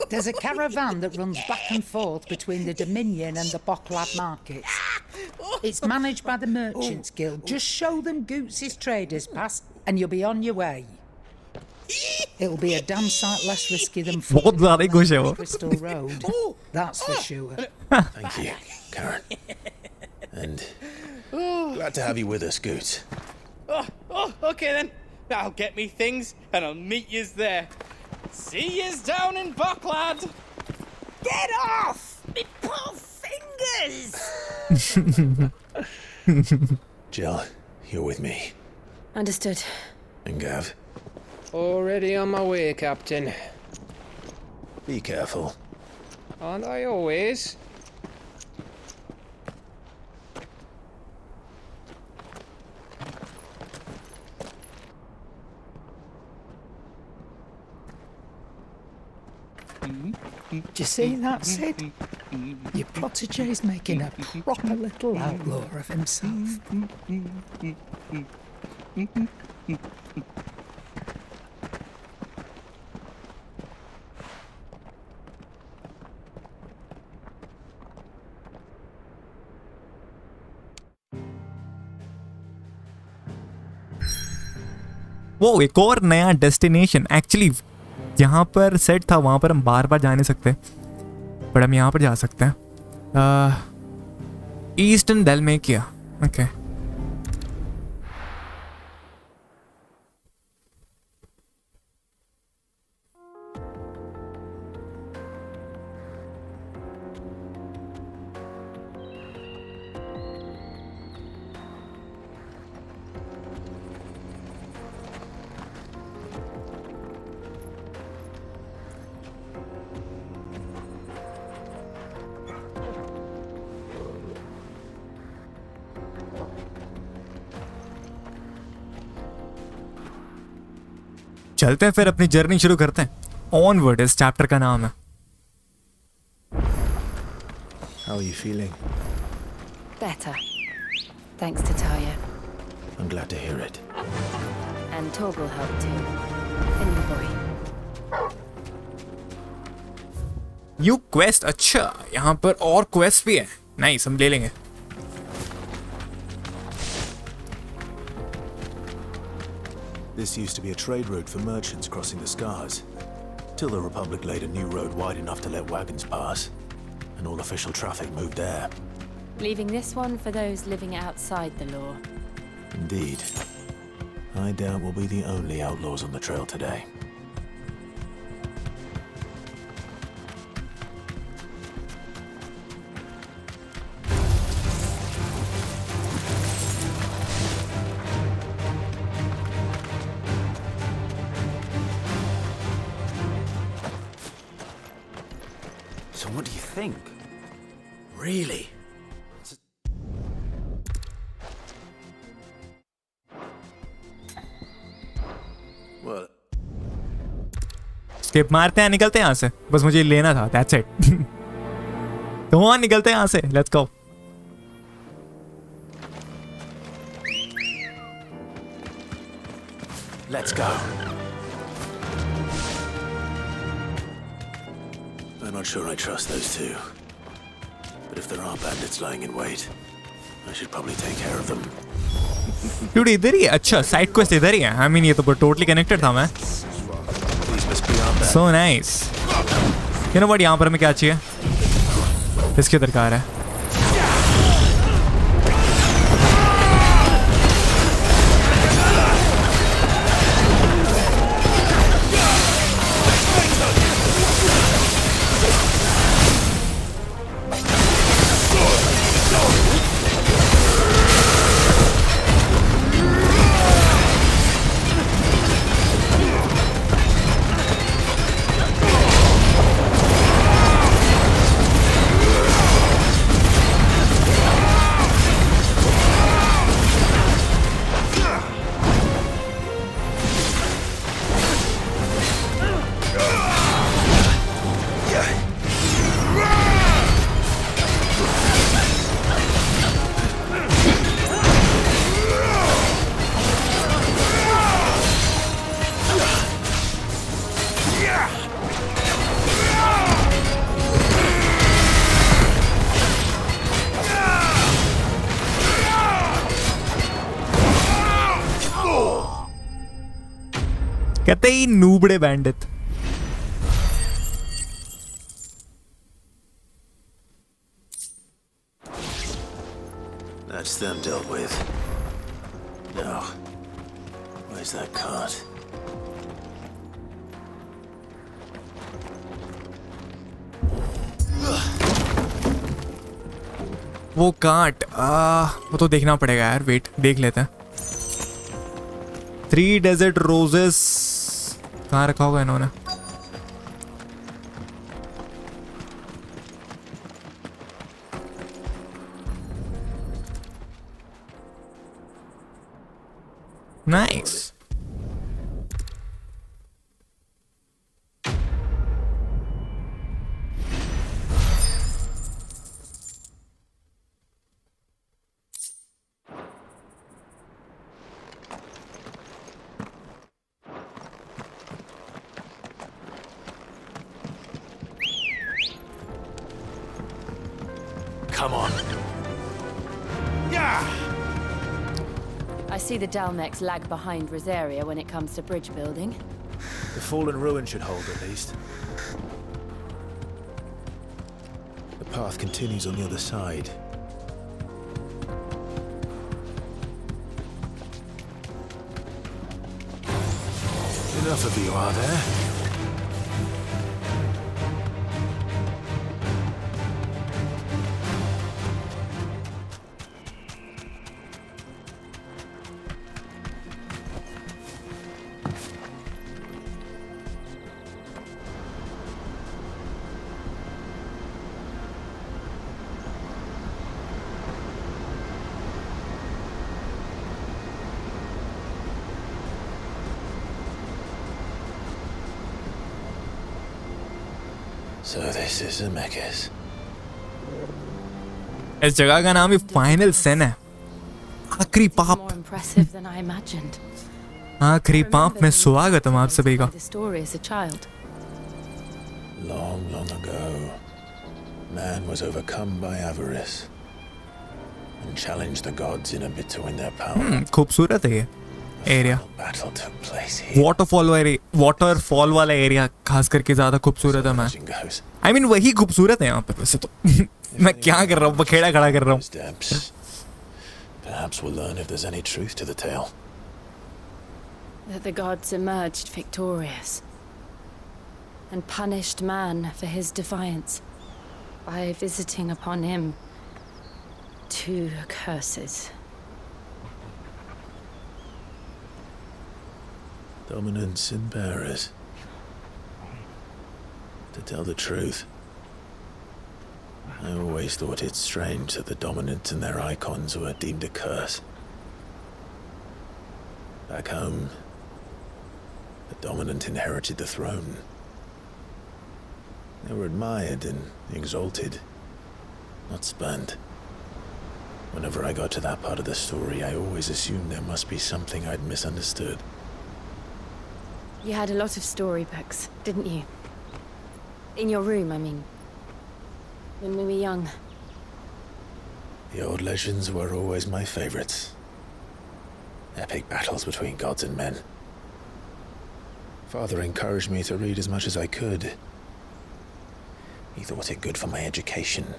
There's a caravan that runs back and forth between the Dominion and the Bocklad markets. It's managed by the Merchants Guild. Just show them Goots' traders pass and you'll be on your way. It'll be a damn sight less risky than बहुत ज़्यादा ही खुश है वो. Crystal Road. That's for sure. Thank you, Karen. And glad to have you with us, Goots. Okay then. I'll get me things and I'll meet yous there. See yous down in Bocklad. Get off! Me poor fingers! Jill, you're with me. Understood. And Gav, Already on my way, Captain. be careful. Aren't I always? Do you see that, Sid? Your protégé's making a proper little outlaw of himself. वो एक और नया destination actually जहाँ पर set था वहाँ पर हम बार बार जा नहीं सकते, बट हम यहाँ पर जा सकते हैं. ईस्टर्न डेलमेकिया. ओके, चलते हैं फिर अपनी जर्नी शुरू करते हैं. ऑनवर्ड इस चैप्टर का नाम है. How are you feeling? Better. Thanks to Taya. I'm glad to hear it. And Torgal helped too. The new boy. You quest. अच्छा, यहाँ पर और क्वेस्ट भी है. नाइस, हम ले लेंगे. This used to be a trade route for merchants crossing the Scars, till the Republic laid a new road wide enough to let wagons pass, and all official traffic moved there. Leaving this one for those living outside the law. Indeed. I doubt we'll be the only outlaws on the trail today. So what do you think? Really? Well, skip मारते हैं, निकलते हैं यहाँ से. बस मुझे लेना था. That's it. तो वहाँ निकलते हैं यहाँ से. Let's go. let's go. I'm not sure I trust those two. But if there are bandits lying in wait, I should probably take care of them. Dude, इधर ही है. अच्छा, साइड क्वेस्ट इधर ही है. I mean, ये तो totally connected था मैं. So nice. You know what? यहाँ पर हमें क्या चाहिए? इसके दरकार है. कहते ही नूबड़े bandit. That's them dealt with. Now, where's that cart? वो काट. वो तो देखना पड़ेगा यार. वेट, देख लेते हैं. 3 डेजर्ट रोजेस कहाँ रखा होगा इन्होंने? Nice. Come on. I see the Dalmex lag behind Rosaria when it comes to bridge building. The fallen ruin should hold at least. The path continues on the other side. Enough of you, are there? So this is Zemeckis. इस जगह का नाम ही final sin है, आखिरी पाप। More impressive than I imagined. आखिरी पाप में स्वागतम आप सभी का। The story as a child. Long, long ago, man was overcome by avarice and challenged the gods in a bid to win their power. खूबसूरत है ये area. Battle took place here. Waterfall वाला एरिया खास करके ज्यादा खूबसूरत है। मैं I mean वही खूबसूरत है यहाँ पर वैसे तो। मैं क्या कर रहा हूँ, बखेड़ा खड़ा कर रहा हूँ। Perhaps we'll learn if there's any truth to the tale. That the gods emerged victorious and punished man for his defiance by visiting upon him 2 curses. Dominance in bearers. To tell the truth, I always thought it strange that the dominant and their Eikons were deemed a curse. Back home, the dominant inherited the throne. They were admired and exalted, not spurned. Whenever I got to that part of the story, I always assumed there must be something I'd misunderstood. You had a lot of storybooks, didn't you? In your room, I mean. When we were young. The old legends were always my favorites. Epic battles between gods and men. Father encouraged me to read as much as I could. He thought it good for my education.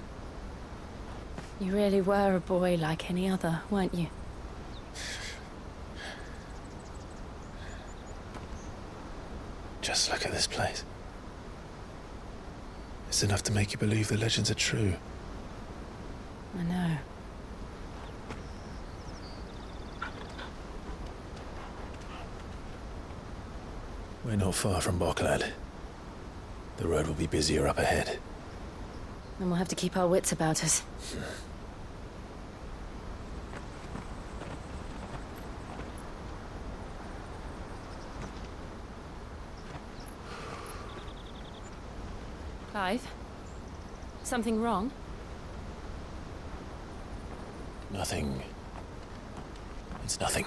You really were a boy like any other, weren't you? Just look at this place. It's enough to make you believe the legends are true. I know. We're not far from Boklad. The road will be busier up ahead. And we'll have to keep our wits about us. Clive? Something wrong? Nothing. It's nothing.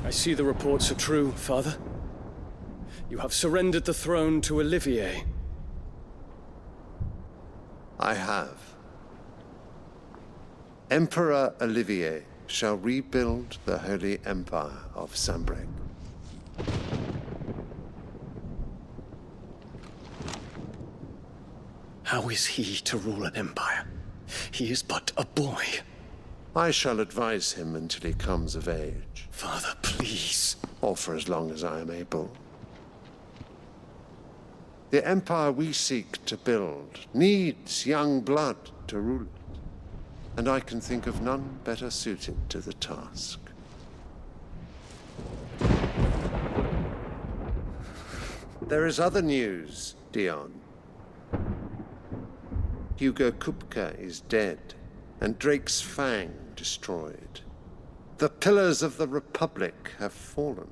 I see the reports are true, Father. You have surrendered the throne to Olivier. I have. Emperor Olivier shall rebuild the Holy Empire of Sambrec. How is he to rule an empire? He is but a boy. I shall advise him until he comes of age. Father, please. Or for as long as I am able. The empire we seek to build needs young blood to rule it, and I can think of none better suited to the task. There is other news, Dion. Hugo Kupka is dead, and Drake's Fang destroyed. The pillars of the Republic have fallen.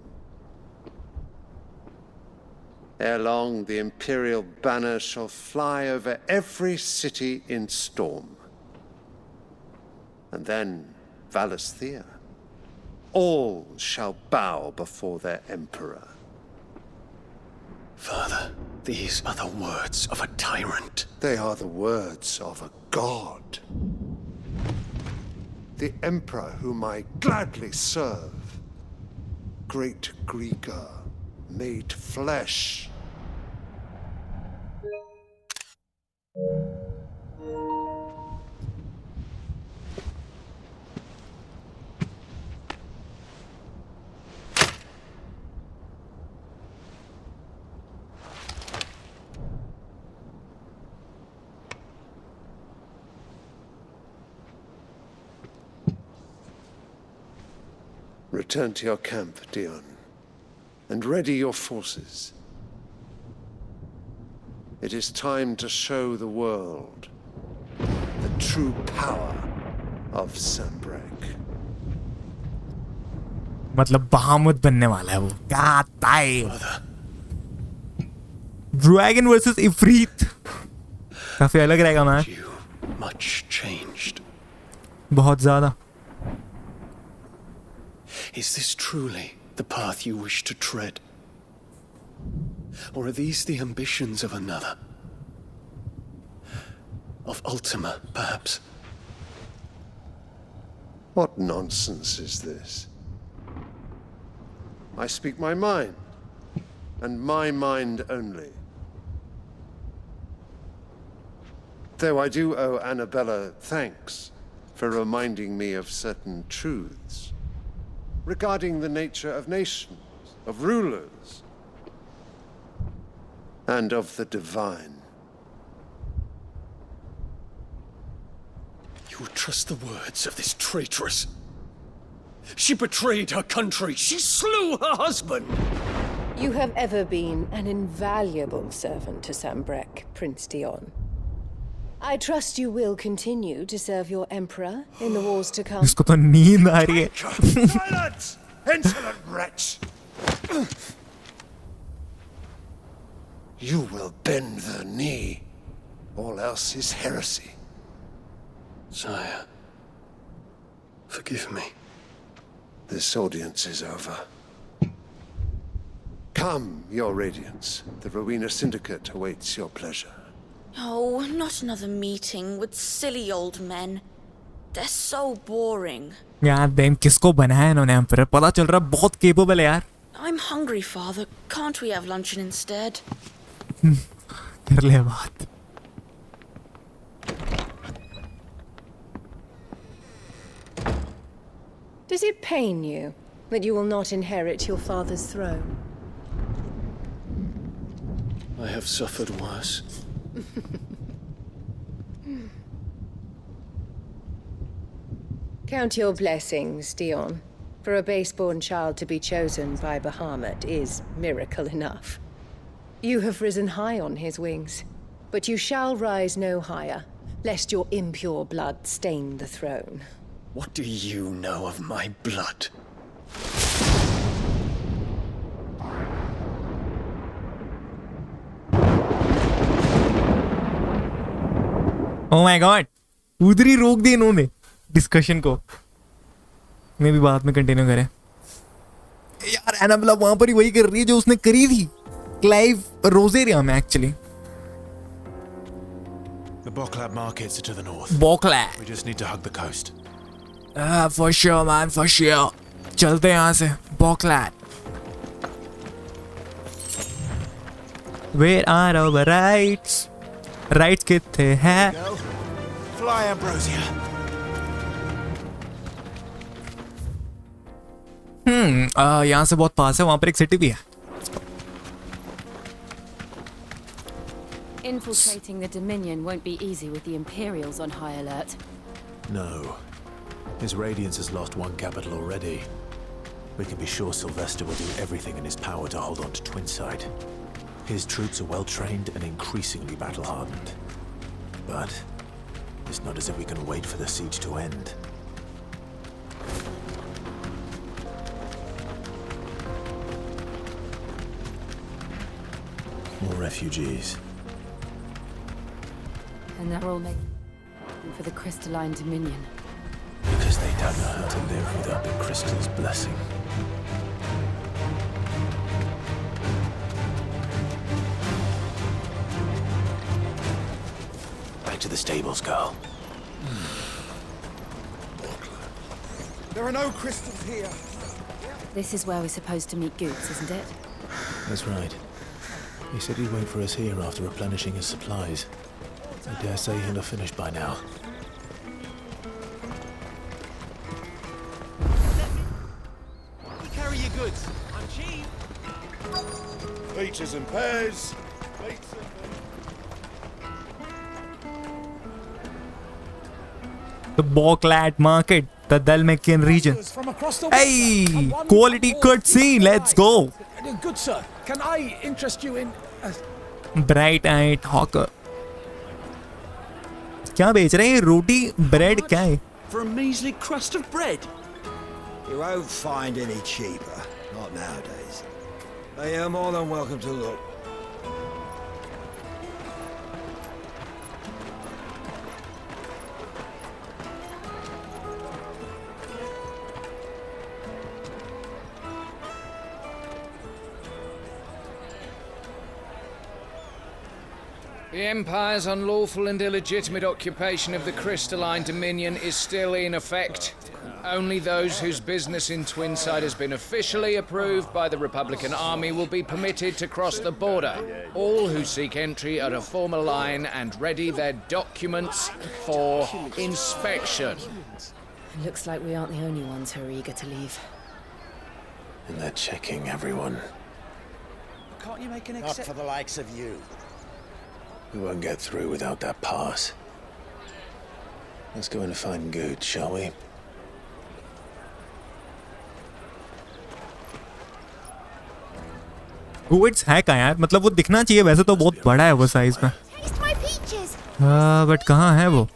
Ere long, the Imperial banner shall fly over every city in storm. And then, Valisthea. All shall bow before their Emperor. Father, these are the words of a tyrant. They are the words of a god. The Emperor whom I gladly serve. Great Greeker, made flesh. Return to your camp, Dion, and ready your forces. It is time to show the world the true power of Sanbreak. मतलब बहामुद बनने वाला है वो क्या ताई dragon versus इफ्रीत काफी अलग रहेगा मैच Much changed. बहुत ज़्यादा Is this truly the path you wish to tread? Or are these the ambitions of another? Of Ultima, perhaps? What nonsense is this? I speak my mind, and my mind only. Though I do owe Annabella thanks for reminding me of certain truths regarding the nature of nations, of rulers, and of the divine. You would trust the words of this traitress? She betrayed her country. She slew her husband. You have ever been an invaluable servant to Sanbreck, Prince Dion. I trust you will continue to serve your emperor in the wars to come. इसको तो नींद आ रही है Silence! Insolent wretch! You will bend the knee. All else is heresy. Sire, forgive me. This audience is over. Come, Your Radiance. The Rowena Syndicate awaits your pleasure. Oh, not another meeting with silly old men. They're so boring. यार them किसको बनाया इन्होंने emperor पता चल रहा बहुत capable है यार I'm hungry, Father. Can't we have luncheon instead? कर ले बात Does it pain you that you will not inherit your father's throne? I have suffered worse. Count your blessings, Dion. For a base-born child to be chosen by Bahamut is miracle enough. You have risen high on his wings, but you shall rise no higher, lest your impure blood stain the throne. What do you know of my blood? Oh my God, उधर ही रोक दी इन्होंने discussion को मैं भी बाद में continue करें यार एनाबेला वहां पर ही वही कर रही है जो उसने करी थी क्लाइव रोजेरिया में actually The Boklat markets are to the north. Boklat. We just need to hug the coast. For sure man, for sure. चलते हैं यहाँ से Boklat. Where are our rights? Rights कितने हैं? Fly, Ambrosia. यहाँ से बहुत पास है वहाँ पर एक सिटी भी है Infiltrating the Dominion won't be easy with the Imperials on high alert. No. His Radiance has lost one capital already. We can be sure Sylvester will do everything in his power to hold on to Twinside. His troops are well trained and increasingly battle-hardened. But it's not as if we can wait for the siege to end. More refugees. And they're all making for the Crystalline Dominion. Because they don't know how to live without the crystal's blessing. Back to the stables, girl. There are no crystals here. This is where we're supposed to meet Goots, isn't it? That's right. He said he'd wait for us here after replenishing his supplies. I dare say he'll have finished by now. We carry your goods. I'm cheap. Peaches and pears. Beets and The Boklat market the Dalmatian region. Hey, quality cutscene. Let's go. Good sir, can I interest you in Bright-eyed hawker. क्या बेच रहे हैं? रोटी, bread क्या है? For a measly crust of bread. You won't find any cheaper. Not nowadays. But you're more than welcome to look. The Empire's unlawful and illegitimate occupation of the crystalline dominion is still in effect. Only those whose business in Twinside has been officially approved by the Republican Army will be permitted to cross the border. All who seek entry are to form a line and ready their documents for inspection. Looks like we aren't the only ones who are eager to leave. And they're checking everyone. Can't you make an exception? Not for the likes of you. We won't get through without that pass. Let's go in and find Good, shall we? It's है क्या यार? मतलब वो दिखना चाहिए वैसे तो बहुत बड़ा है वो साइज में. बट कहाँ है वो?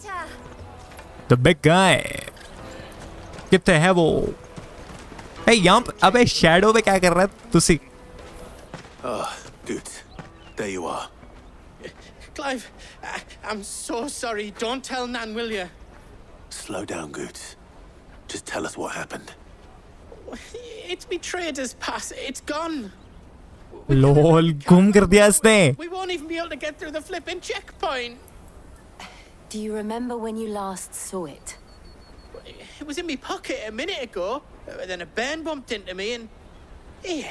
The big guy. कितने है वो? Hey यहाँ अबे shadow में क्या कर रहा है तुसी? Good. There you are. Clive, I'm so sorry. Don't tell Nan, will you? Slow down, Good. Just tell us what happened. It's betrayed us, pass. It's gone. LOL, गुम कर दिया इसने. We won't even be able to get through the flipping checkpoint. Do you remember when you last saw it? It was in my pocket a minute ago. Then a bairn bumped into me and... Yeah.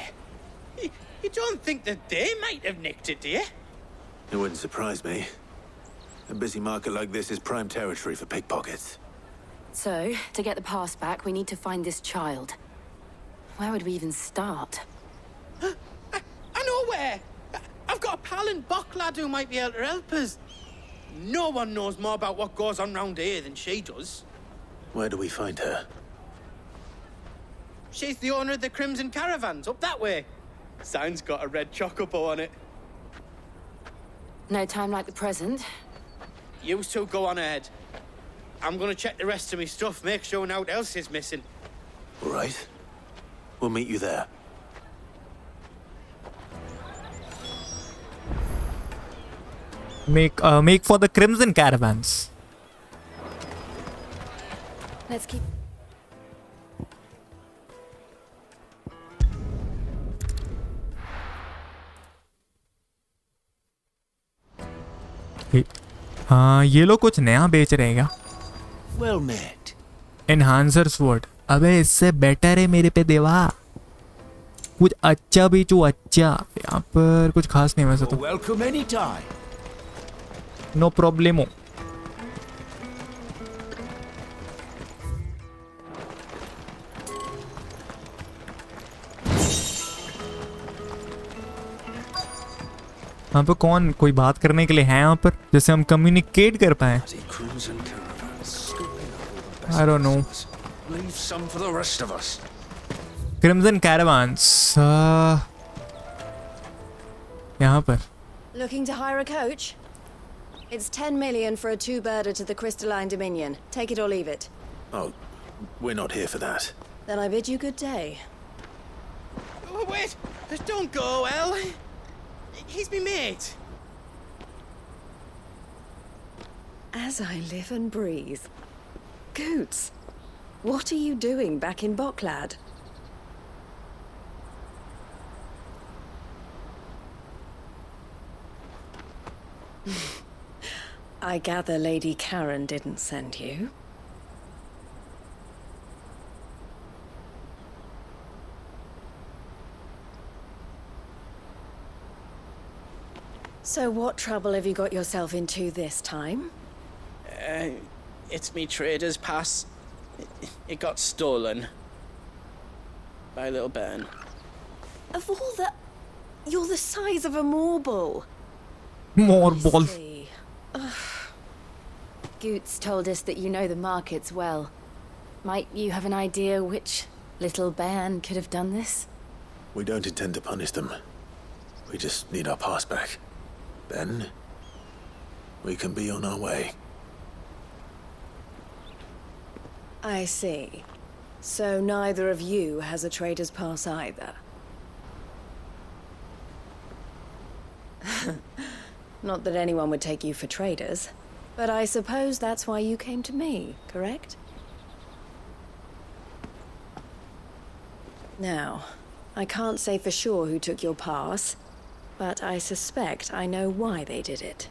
You don't think that they might have nicked it, do you? It wouldn't surprise me. A busy market like this is prime territory for pickpockets. So, to get the pass back, we need to find this child. Where would we even start? I know where! I've got a pal in Bocklad who might be able to help us. No one knows more about what goes on round here than she does. Where do we find her? She's the owner of the Crimson Caravans, up that way. Sign's got a red chocobo on it. No time like the present. You two go on ahead. I'm gonna check the rest of my stuff, make sure no one else is missing. All right. We'll meet you there. Make for the Crimson Caravans. Let's keep... हाँ ये लोग कुछ नया बेच रहे हैं क्या? Well met. Enhancer sword. अबे इससे बेटर है मेरे पे देवा. कुछ अच्छा बेचो अच्छा. यहाँ पर कुछ खास नहीं वैसे तो. Welcome anytime. No problemo. यहाँ पर कौन कोई बात करने के लिए है यहाँ पर जैसे हम कम्युनिकेट कर पाए? I don't know. Leave some for the rest of us. Crimson Caravans. यहाँ पर. Looking to hire a coach? It's 10 million for a two-birder to the Crystalline Dominion. Take it or leave it. Oh, we're not here for that. Then I bid you good day. Oh, wait! Don't go, El. He's me mate. As I live and breathe. Goots, what are you doing back in Bocklad? I gather Lady Karen didn't send you. So what trouble have you got yourself into this time? It's me trader's pass. It got stolen. By a little bairn. Of all the... You're the size of a marble. Marble. Goots told us that you know the markets well. Might you have an idea which little band could have done this? We don't intend to punish them. We just need our pass back. Then, we can be on our way. I see. So neither of you has a trader's pass either. Not that anyone would take you for traders, but I suppose that's why you came to me, correct? Now, I can't say for sure who took your pass, but I suspect I know why they did it.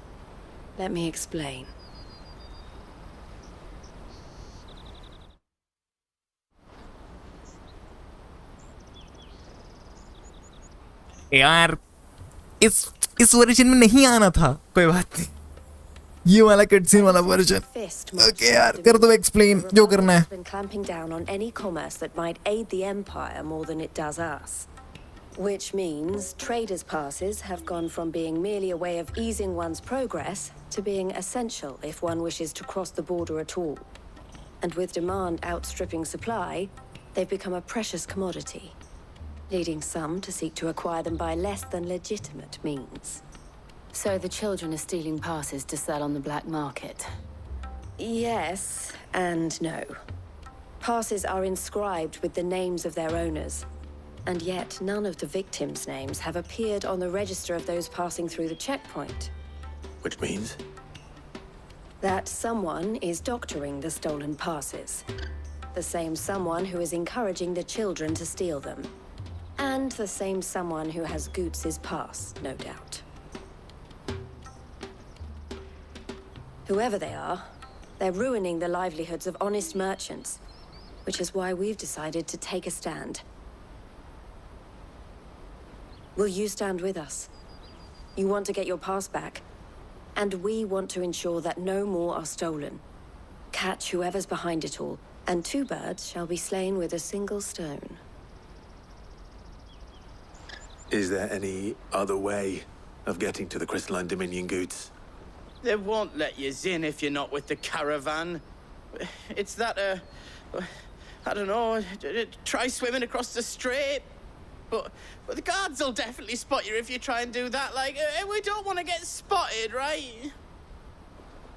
Let me explain. यार इस version में नहीं आना था, कोई बात नहीं। ये वाला कटसीन वाला वर्जन। ओके यार, कर दो एक्सप्लेन जो करना है। Been clamping down on any commerce that might aid the Empire more than it does us. Which means traders' passes have gone from being merely a way of easing one's progress to being essential if one wishes to cross the border at all. And with demand outstripping supply, they've become a precious commodity, leading some to seek to acquire them by less than legitimate means. So the children are stealing passes to sell on the black market? Yes and no. Passes are inscribed with the names of their owners, and yet none of the victims' names have appeared on the register of those passing through the checkpoint. Which means? That someone is doctoring the stolen passes. The same someone who is encouraging the children to steal them. And the same someone who has Goots's pass, no doubt. Whoever they are, they're ruining the livelihoods of honest merchants, which is why we've decided to take a stand. Will you stand with us? You want to get your pass back, and we want to ensure that no more are stolen. Catch whoever's behind it all, and 2 birds shall be slain with a single stone. Is there any other way of getting to the Crystalline Dominion Goots? They won't let you in if you're not with the caravan. It's that, I don't know, try swimming across the strait. But the guards will definitely spot you if you try and do that. Like, we don't want to get spotted, right?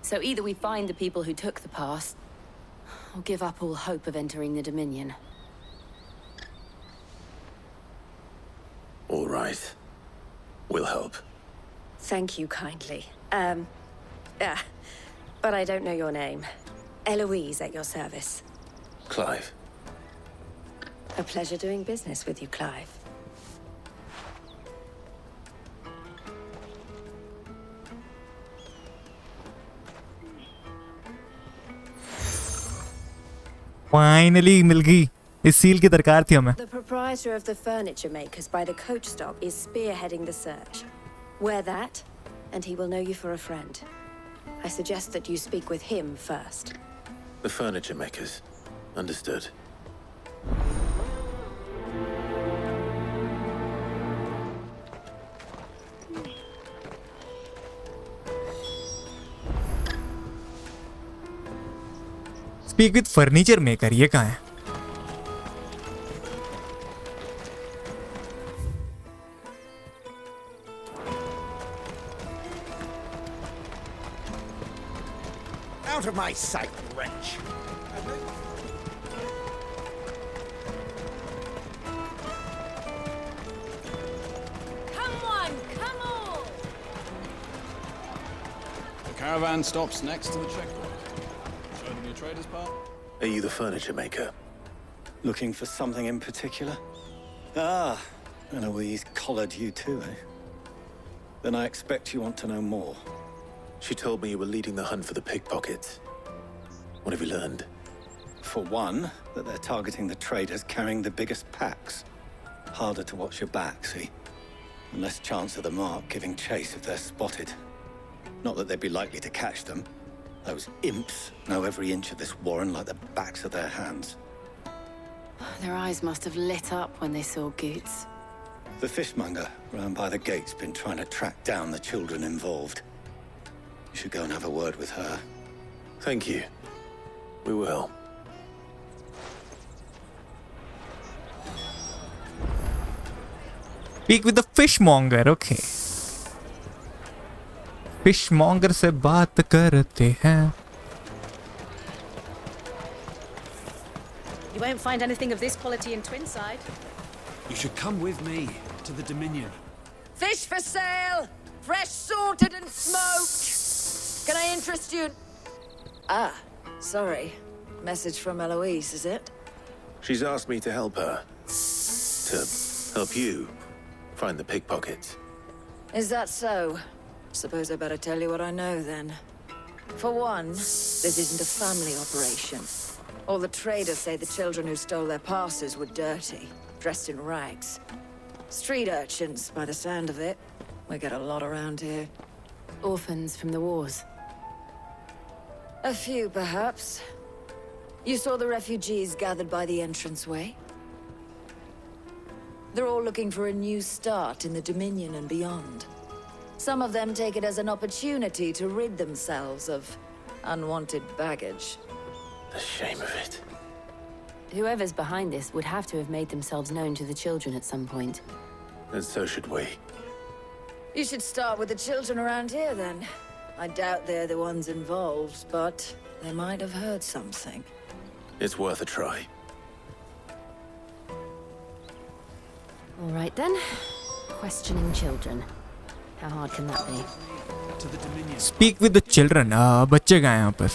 So either we find the people who took the pass, or give up all hope of entering the Dominion. All right. We'll help. Thank you kindly. But I don't know your name. Eloise at your service. Clive. A pleasure doing business with you, Clive. Finally मिल गई। इस seal की दरकार थी हमें। The proprietor of the furniture makers by the coach stop is spearheading the search. Wear that, and he will know you for a friend. I suggest that you speak with him first. The furniture makers. Understood. Speak with furniture maker, ये कहाँ है? Out of my sight, wretch! Come on, come on! The caravan stops next to the checkpoint. Show them your trader's part. Are you the furniture maker? Looking for something in particular? Ah, Eloise collared you too, eh? Then I expect you want to know more. She told me you were leading the hunt for the pickpockets. What have you learned? For one, that they're targeting the traders carrying the biggest packs. Harder to watch your back, see? And less chance of the mark giving chase if they're spotted. Not that they'd be likely to catch them. Those imps know every inch of this warren like the backs of their hands. Their eyes must have lit up when they saw Goots. The fishmonger round by the gate's been trying to track down the children involved. You should go and have a word with her. Thank you. We will. Speak with the fishmonger. Okay. Fishmonger से बात करते हैं. You won't find anything of this quality in Twinside. You should come with me to the Dominion. Fish for sale! Fresh sorted and smoked! Can I interest you? Ah, sorry. Message from Eloise, is it? She's asked me to help her. To help you find the pickpockets. Is that so? Suppose I better tell you what I know then. For one, this isn't a family operation. All the traders say the children who stole their passes were dirty, dressed in rags. Street urchins, by the sound of it. We get a lot around here. Orphans from the wars. A few, perhaps. You saw the refugees gathered by the entranceway? They're all looking for a new start in the Dominion and beyond. Some of them take it as an opportunity to rid themselves of unwanted baggage. The shame of it. Whoever's behind this would have to have made themselves known to the children at some point. And so should we. You should start with the children around here, then. I doubt they're the ones involved, but they might have heard something. It's worth a try. All right then. Questioning children. How hard can that be? To the Dominion. Speak with the children. बच्चे कहाँ हैं यहाँ पर?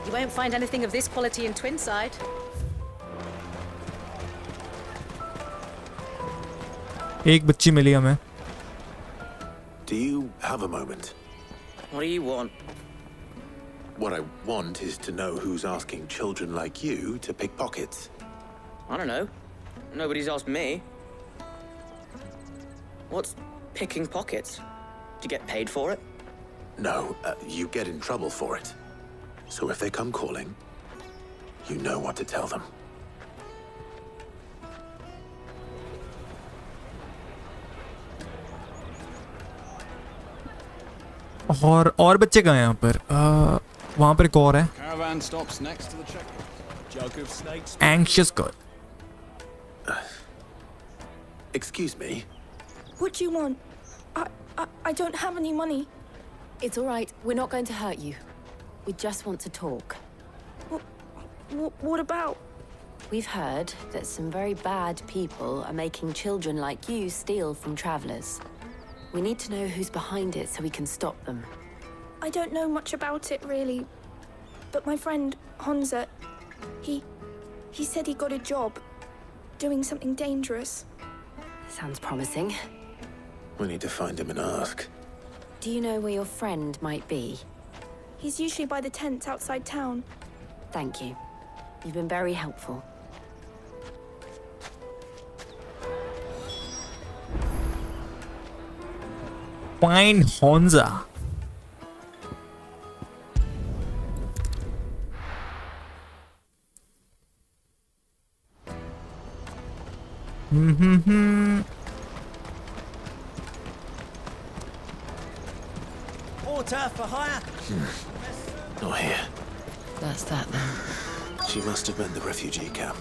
You won't find anything of this quality in Twinside. एक बच्ची मिली हमें. Do you have a moment? What do you want? What I want is to know who's asking children like you to pick pockets. I don't know. Nobody's asked me. What's picking pockets? Do you get paid for it? No, you get in trouble for it. So if they come calling, you know what to tell them. और बच्चे कहाँ हैं यहाँ पर? वहाँ पर एक और है. Caravan stops next to the checkpoint. Jug of snakes. Anxious girl. Excuse me. What do you want? I don't have any money. It's all right. We're not going to hurt you. We just want to talk. What about? We've heard that some very bad people are making children like you steal from travelers. We need to know who's behind it so we can stop them. I don't know much about it, really. But my friend, Honza, he said he got a job doing something dangerous. Sounds promising. We need to find him and ask. Do you know where your friend might be? He's usually by the tents outside town. Thank you. You've been very helpful. Find Honza. Water for hire. Not here. That's that then. She must have been the refugee camp.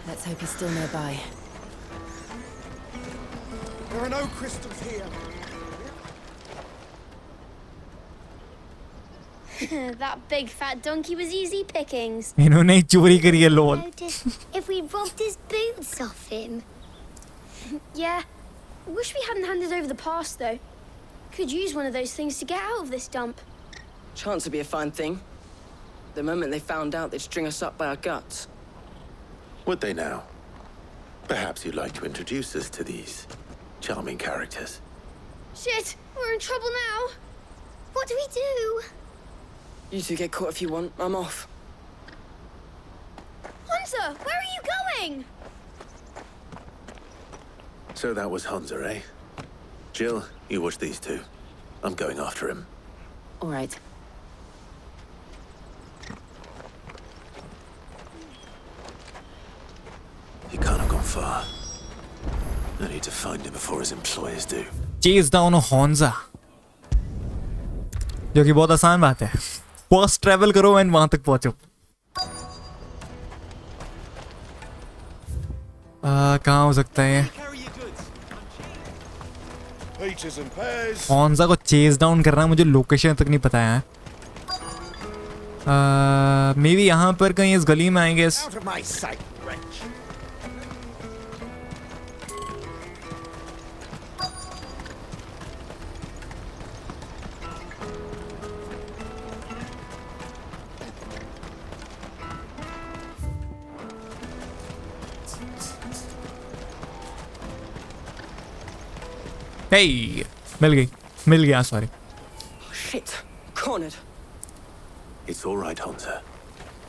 Let's hope he's still nearby. There are no crystals here. That big fat donkey was easy pickings. इन्होंने ही चोरी करी है लोल. If we robbed his boots off him. Yeah. Wish we hadn't handed over the pass though. Could use one of those things to get out of this dump. Chance would be a fine thing. The moment they found out, they'd string us up by our guts. Would they now? Perhaps you'd like to introduce us to these charming characters. Shit, we're in trouble now. What do we do? You two get caught if you want. I'm off. Hunter, where are you going? So that was Hunter, eh? Jill, you watch these two. I'm going after him. All right. He can't have gone far. I need to find him before his employers do. Chase down Honza. जो कि बहुत आसान बात है. First travel करो and वहां तक पहुंचो. कहाँ हो सकता है? कौन सा को चेज डाउन करना है, मुझे लोकेशन तक नहीं पता है. मे बी यहाँ पर कहीं इस गली में, आई गेस. Hey, मिल गया, sorry. Shit, cornered. It's all right, Hansa.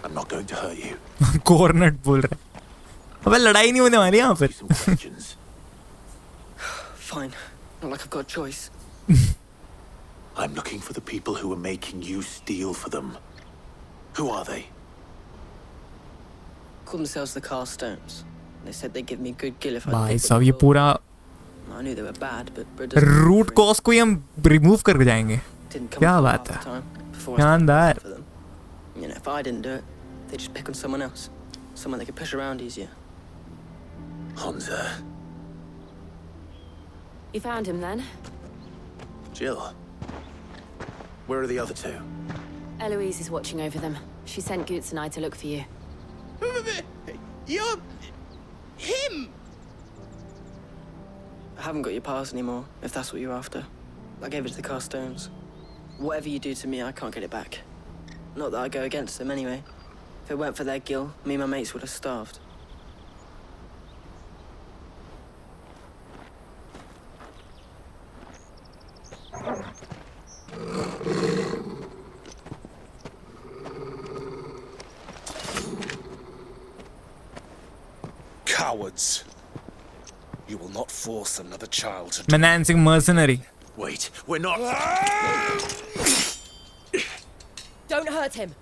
I'm not going to hurt you. Cornered बोल रहा है. अबे लड़ाई नहीं होने वाली यहाँ पर. Fine, not like I've got a choice. I'm looking for the people who were making you steal for them. Who are they? Call themselves the Carstones. They said they'd give me good gill if I भाई साहब ये पूरा I knew they were bad, but root cause को ही हम remove करके जाएंगे. क्या बात है? शानदार. You know, if I didn't do it, they'd just pick on someone else, someone they could push around easier. Hansa. You found him then? Jill. Where are the other two? Eloise is watching over them. She sent Goots and I to look for you. You're him. I haven't got your pass anymore, if that's what you're after. I gave it to the Carstones. Whatever you do to me, I can't get it back. Not that I go against them anyway. If it weren't for their gill, me and my mates would have starved. Cowards. You will not force another child to... Menacing mercenary. Wait, we're not... Don't hurt him.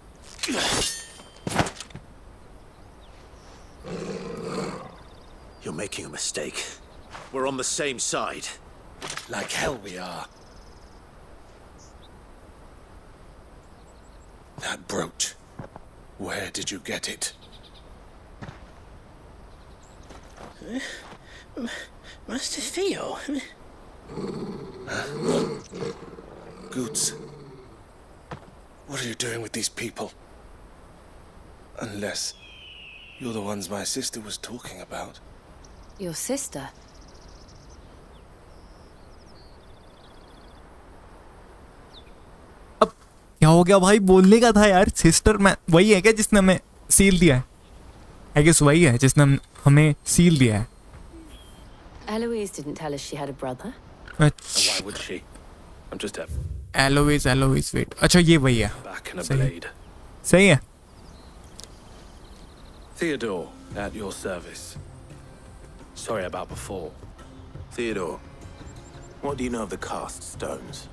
You're making a mistake. We're on the same side. Like hell we are. That brooch. Where did you get it? Master Theo. Goots. What are you doing with these people? Unless you're the ones my sister was talking about. Your sister? अब क्या हो गया भाई? बोलने का था यार. Sister मैं वही है क्या जिसने हमें सील दिया है? आई गेस वही है जिसने हमें सील दिया है. Eloise didn't tell us she had a brother. Why would she? I'm just a... Eloise, wait. अच्छा ये वही है. Back in a blade. सही है. Theodore, at your service. Sorry about before. Theodore, what do you know of the cast stones?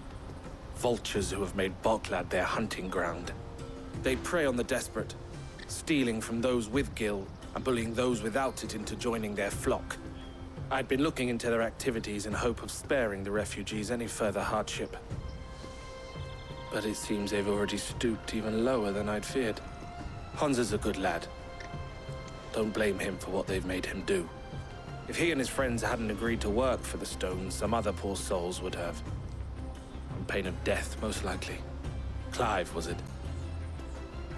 Vultures who have made Boklad their hunting ground. They prey on the desperate, stealing from those with gill and bullying those without it into joining their flock. I'd been looking into their activities in hope of sparing the refugees any further hardship. But it seems they've already stooped even lower than I'd feared. Hansa's a good lad. Don't blame him for what they've made him do. If he and his friends hadn't agreed to work for the stones, some other poor souls would have. On pain of death, most likely. Clive, was it?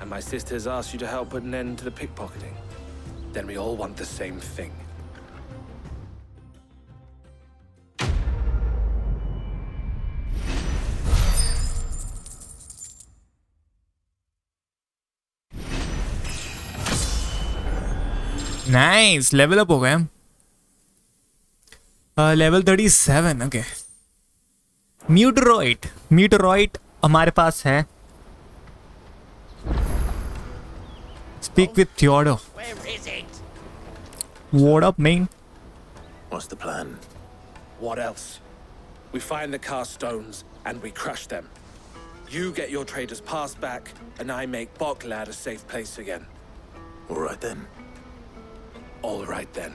And my sisters asked you to help put an end to the pickpocketing. Then we all want the same thing. Nice. Level up हो गए हम. Level 37. Okay. म्यूटरॉइड हमारे पास है. Speak with Theodore. Where is it? What up, man? What's the plan? What else? We find the cast stones and we crush them. You get your traders passed back, and I make Boklad a safe place again. All right then. All right then.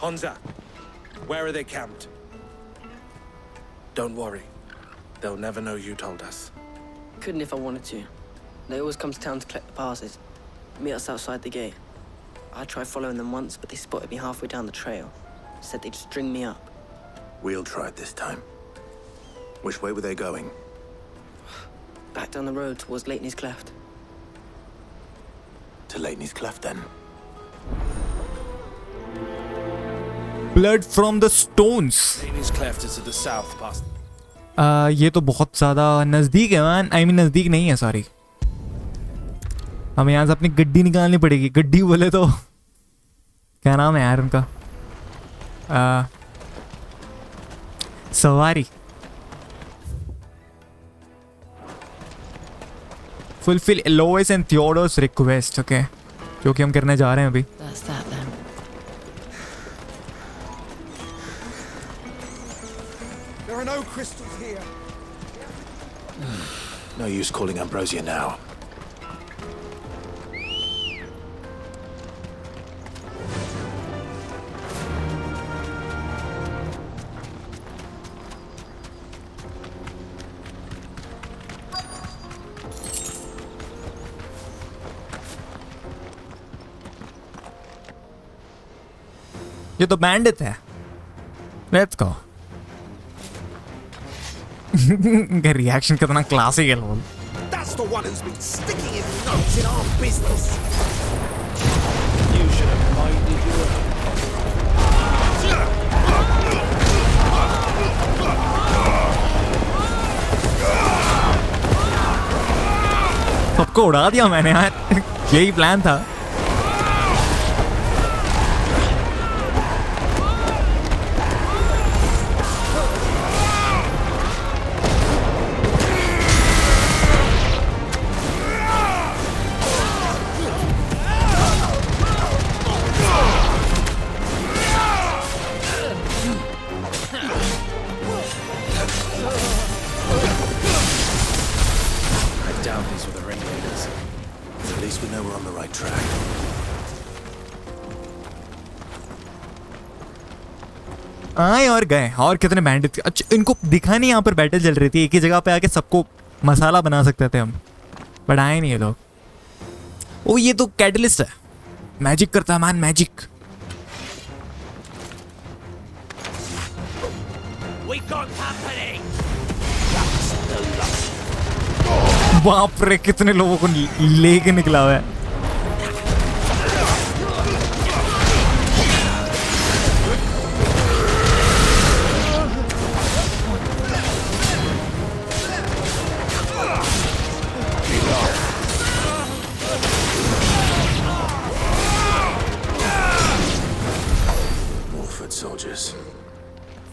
Hansa, where are they camped? Don't worry. They'll never know you told us. Couldn't if I wanted to. They always come to town to collect the passes. meet us outside the gate. I tried following them once, but they spotted me halfway down the trail. Said they'd string me up. We'll try it this time. Which way were they going? Back down the road towards Leitney's Cleft. To Leitney's Cleft, then. Blood from the stones. Leitney's Cleft is to the south, past. ये तो बहुत ज़्यादा नज़दीक है man. I mean नज़दीक नहीं है, sorry. हमें यहाँ से अपनी गड्डी निकालनी पड़ेगी. गड्डी बोले तो क्या नाम है यार उनका? सवारी. Fulfill Eloise and Theodore's request, okay? जो कि हम करने जा रहे हैं अभी. That's that then. There are no crystals here. No use calling Ambrosia now. ये तो बैंडिट है. Let's go. इनका रिएक्शन कितना क्लासिक है लोग. That's the one who's been sticking his nose in our business. You should have minded your own. सबको उड़ा दिया मैंने यार. यही प्लान था. आए और गए. और कितने बैंडिट. अच्छा इनको दिखा नहीं यहाँ पर बैटल चल रही थी. एक ही जगह पे आके सबको मसाला बना सकते थे हम, बट आए नहीं ये लोग. ओ ये तो कैटलिस्ट है. मैजिक करता है मैन, मैजिक. बाप रे कितने लोगों को लेके निकला हुआ है.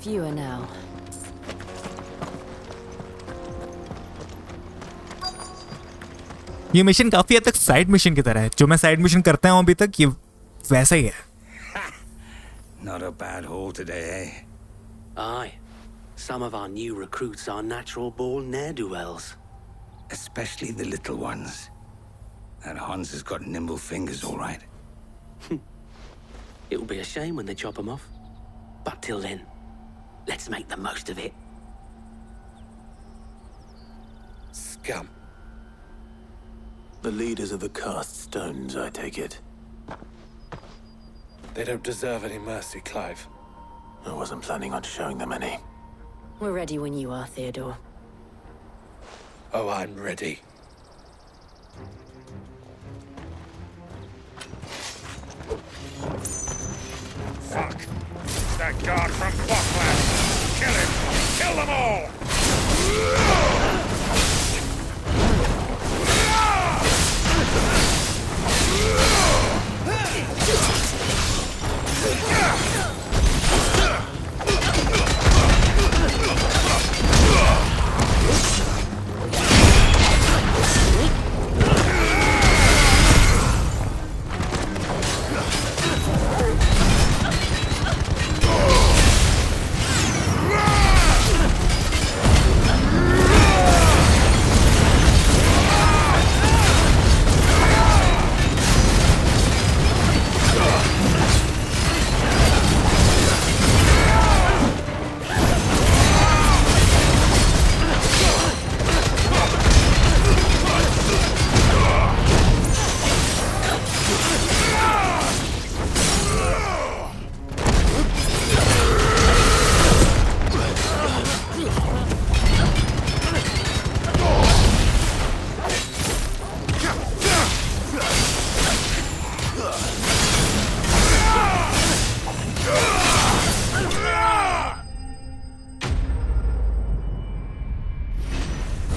Fewer now. ये मिशन काफी हद तक साइड मिशन की तरह है. जो मैं साइड मिशन करता हूँ अभी तक ये वैसा ही है. Not a bad haul today, eh? Aye. Some of our new recruits are natural-born ne'er-do-wells. Especially the little ones. That Hans has got nimble fingers, all right. It'll be a shame when they chop them off. But till then, let's make the most of it. Scum. The leaders of the cast stones, I take it. They don't deserve any mercy, Clive. I wasn't planning on showing them any. We're ready when you are, Theodore. Oh, I'm ready. Fuck! It's that guard from Buckland! Kill him! Kill them all!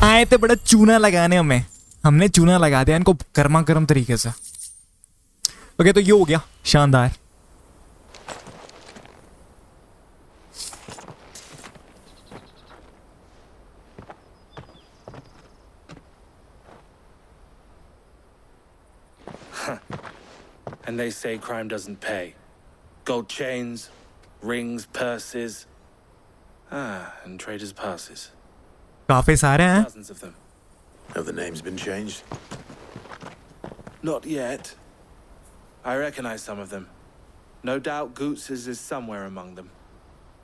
आए थे बड़ा चूना लगाने हमें, हमने चूना लगा दिया इनको गर्मा गर्म तरीके से। ओके तो ये हो गया शानदार। And they say crime doesn't pay. Gold chains, rings, purses. And traders' passes. काफी सारे हैं। Thousands of them. Have the names been changed? Not yet. I recognize some of them. No doubt Goots's is somewhere among them.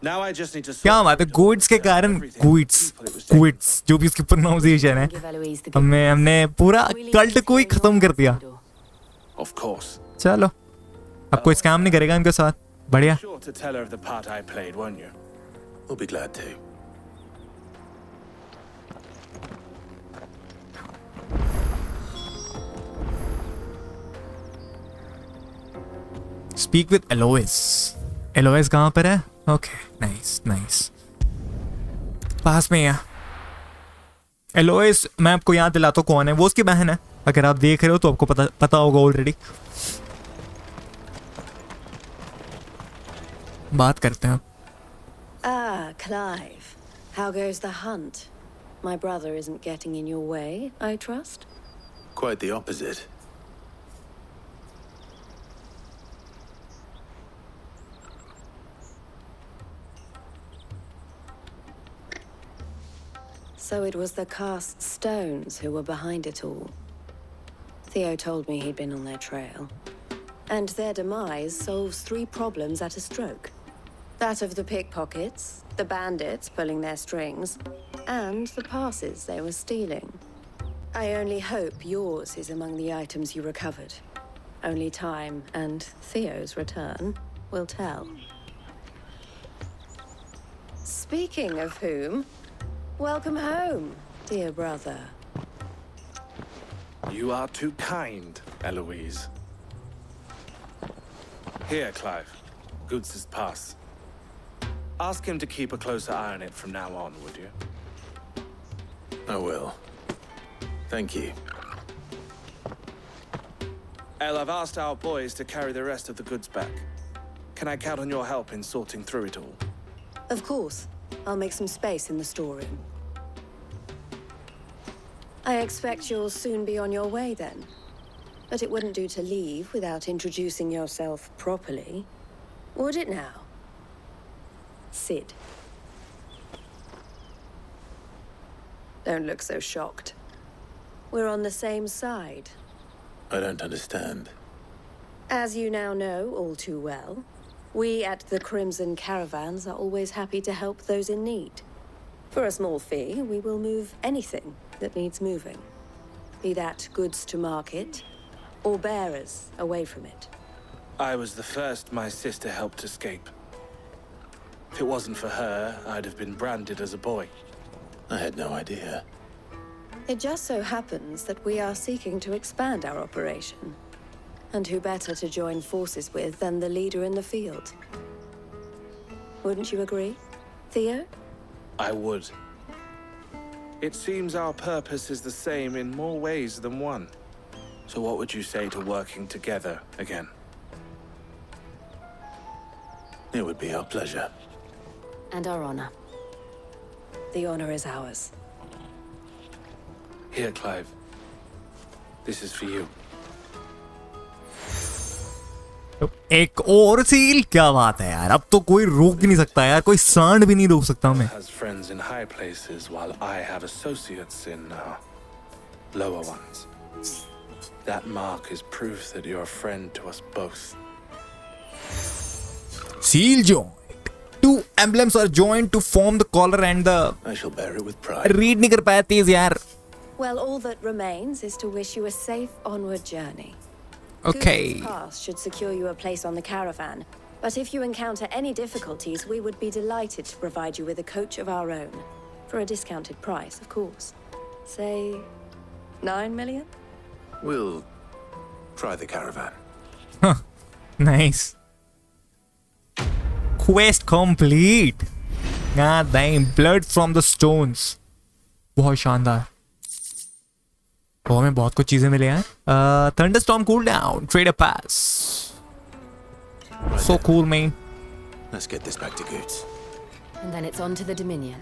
Now I just need to क्या बात है, goods के कारण goods जो भी उसकी प्रोनाउंसिएशन है, हमने पूरा कल्ट को ही खत्म कर दिया। Of course. चलो अब कोई स्कैम नहीं करेगा इनके साथ, बढ़िया। Sure to tell her of the part I played, won't you? We'll be glad to. Speak with Eloise. Eloise कहाँ पर है? Okay, nice, nice. पास में है। Eloise, मैं आपको याद दिलाता हूँ कौन है, वो उसकी बहन है। अगर आप देख रहे हो तो आपको पता होगा ऑलरेडी। बात करते हैं। Ah, Clive. How goes the hunt? My brother isn't getting in your way, I trust? Quite the opposite. So it was the cast stones who were behind it all. Theo told me he'd been on their trail. And their demise solves 3 problems at a stroke. That of the pickpockets, the bandits pulling their strings, and the passes they were stealing. I only hope yours is among the items you recovered. Only time and Theo's return will tell. Speaking of whom, welcome home, dear brother. You are too kind, Eloise. Here, Clive. Goots's pass. Ask him to keep a closer eye on it from now on, would you? I will. Thank you. El, I've asked our boys to carry the rest of the goods back. Can I count on your help in sorting through it all? Of course. I'll make some space in the storeroom. I expect you'll soon be on your way then. But it wouldn't do to leave without introducing yourself properly. Would it now? Sid. Don't look so shocked. We're on the same side. I don't understand. As you now know all too well, we at the Crimson Caravans are always happy to help those in need. For a small fee, we will move anything that needs moving. Be that goods to market, or bearers away from it. I was the first my sister helped escape. If it wasn't for her, I'd have been branded as a boy. I had no idea. It just so happens that we are seeking to expand our operation. And who better to join forces with than the leader in the field? Wouldn't you agree, Theo? I would. It seems our purpose is the same in more ways than one. So what would you say to working together again? It would be our pleasure. And our honor. The honor is ours. Here, Clive. This is for you. एक और seal, क्या बात है यार, अब तो कोई रोक भी नहीं सकता यार, कोई सांड भी नहीं रोक सकता हमें। Has friends in high places while I have associates in lower ones. That mark is proof that you're a friend to us both. Seal joint. 2 emblems are joined to form the collar and the. I shall bear it with pride. Read नहीं कर पाया तेज यार। Well, all that remains is to wish you a safe onward journey. Okay. Goods Pass should secure you a place on the caravan, but if you encounter any difficulties, we would be delighted to provide you with a coach of our own. For a discounted price, of course. Say, 9 million? We'll try the caravan. Huh. Nice. Quest complete. God damn, blood from the stones. बहुत शानदार. वो हमें बहुत कुछ चीजें मिले हैं. Thunderstorm cooldown, trader pass. So cool, man. Let's get this back to Goots. And then it's on to the Dominion.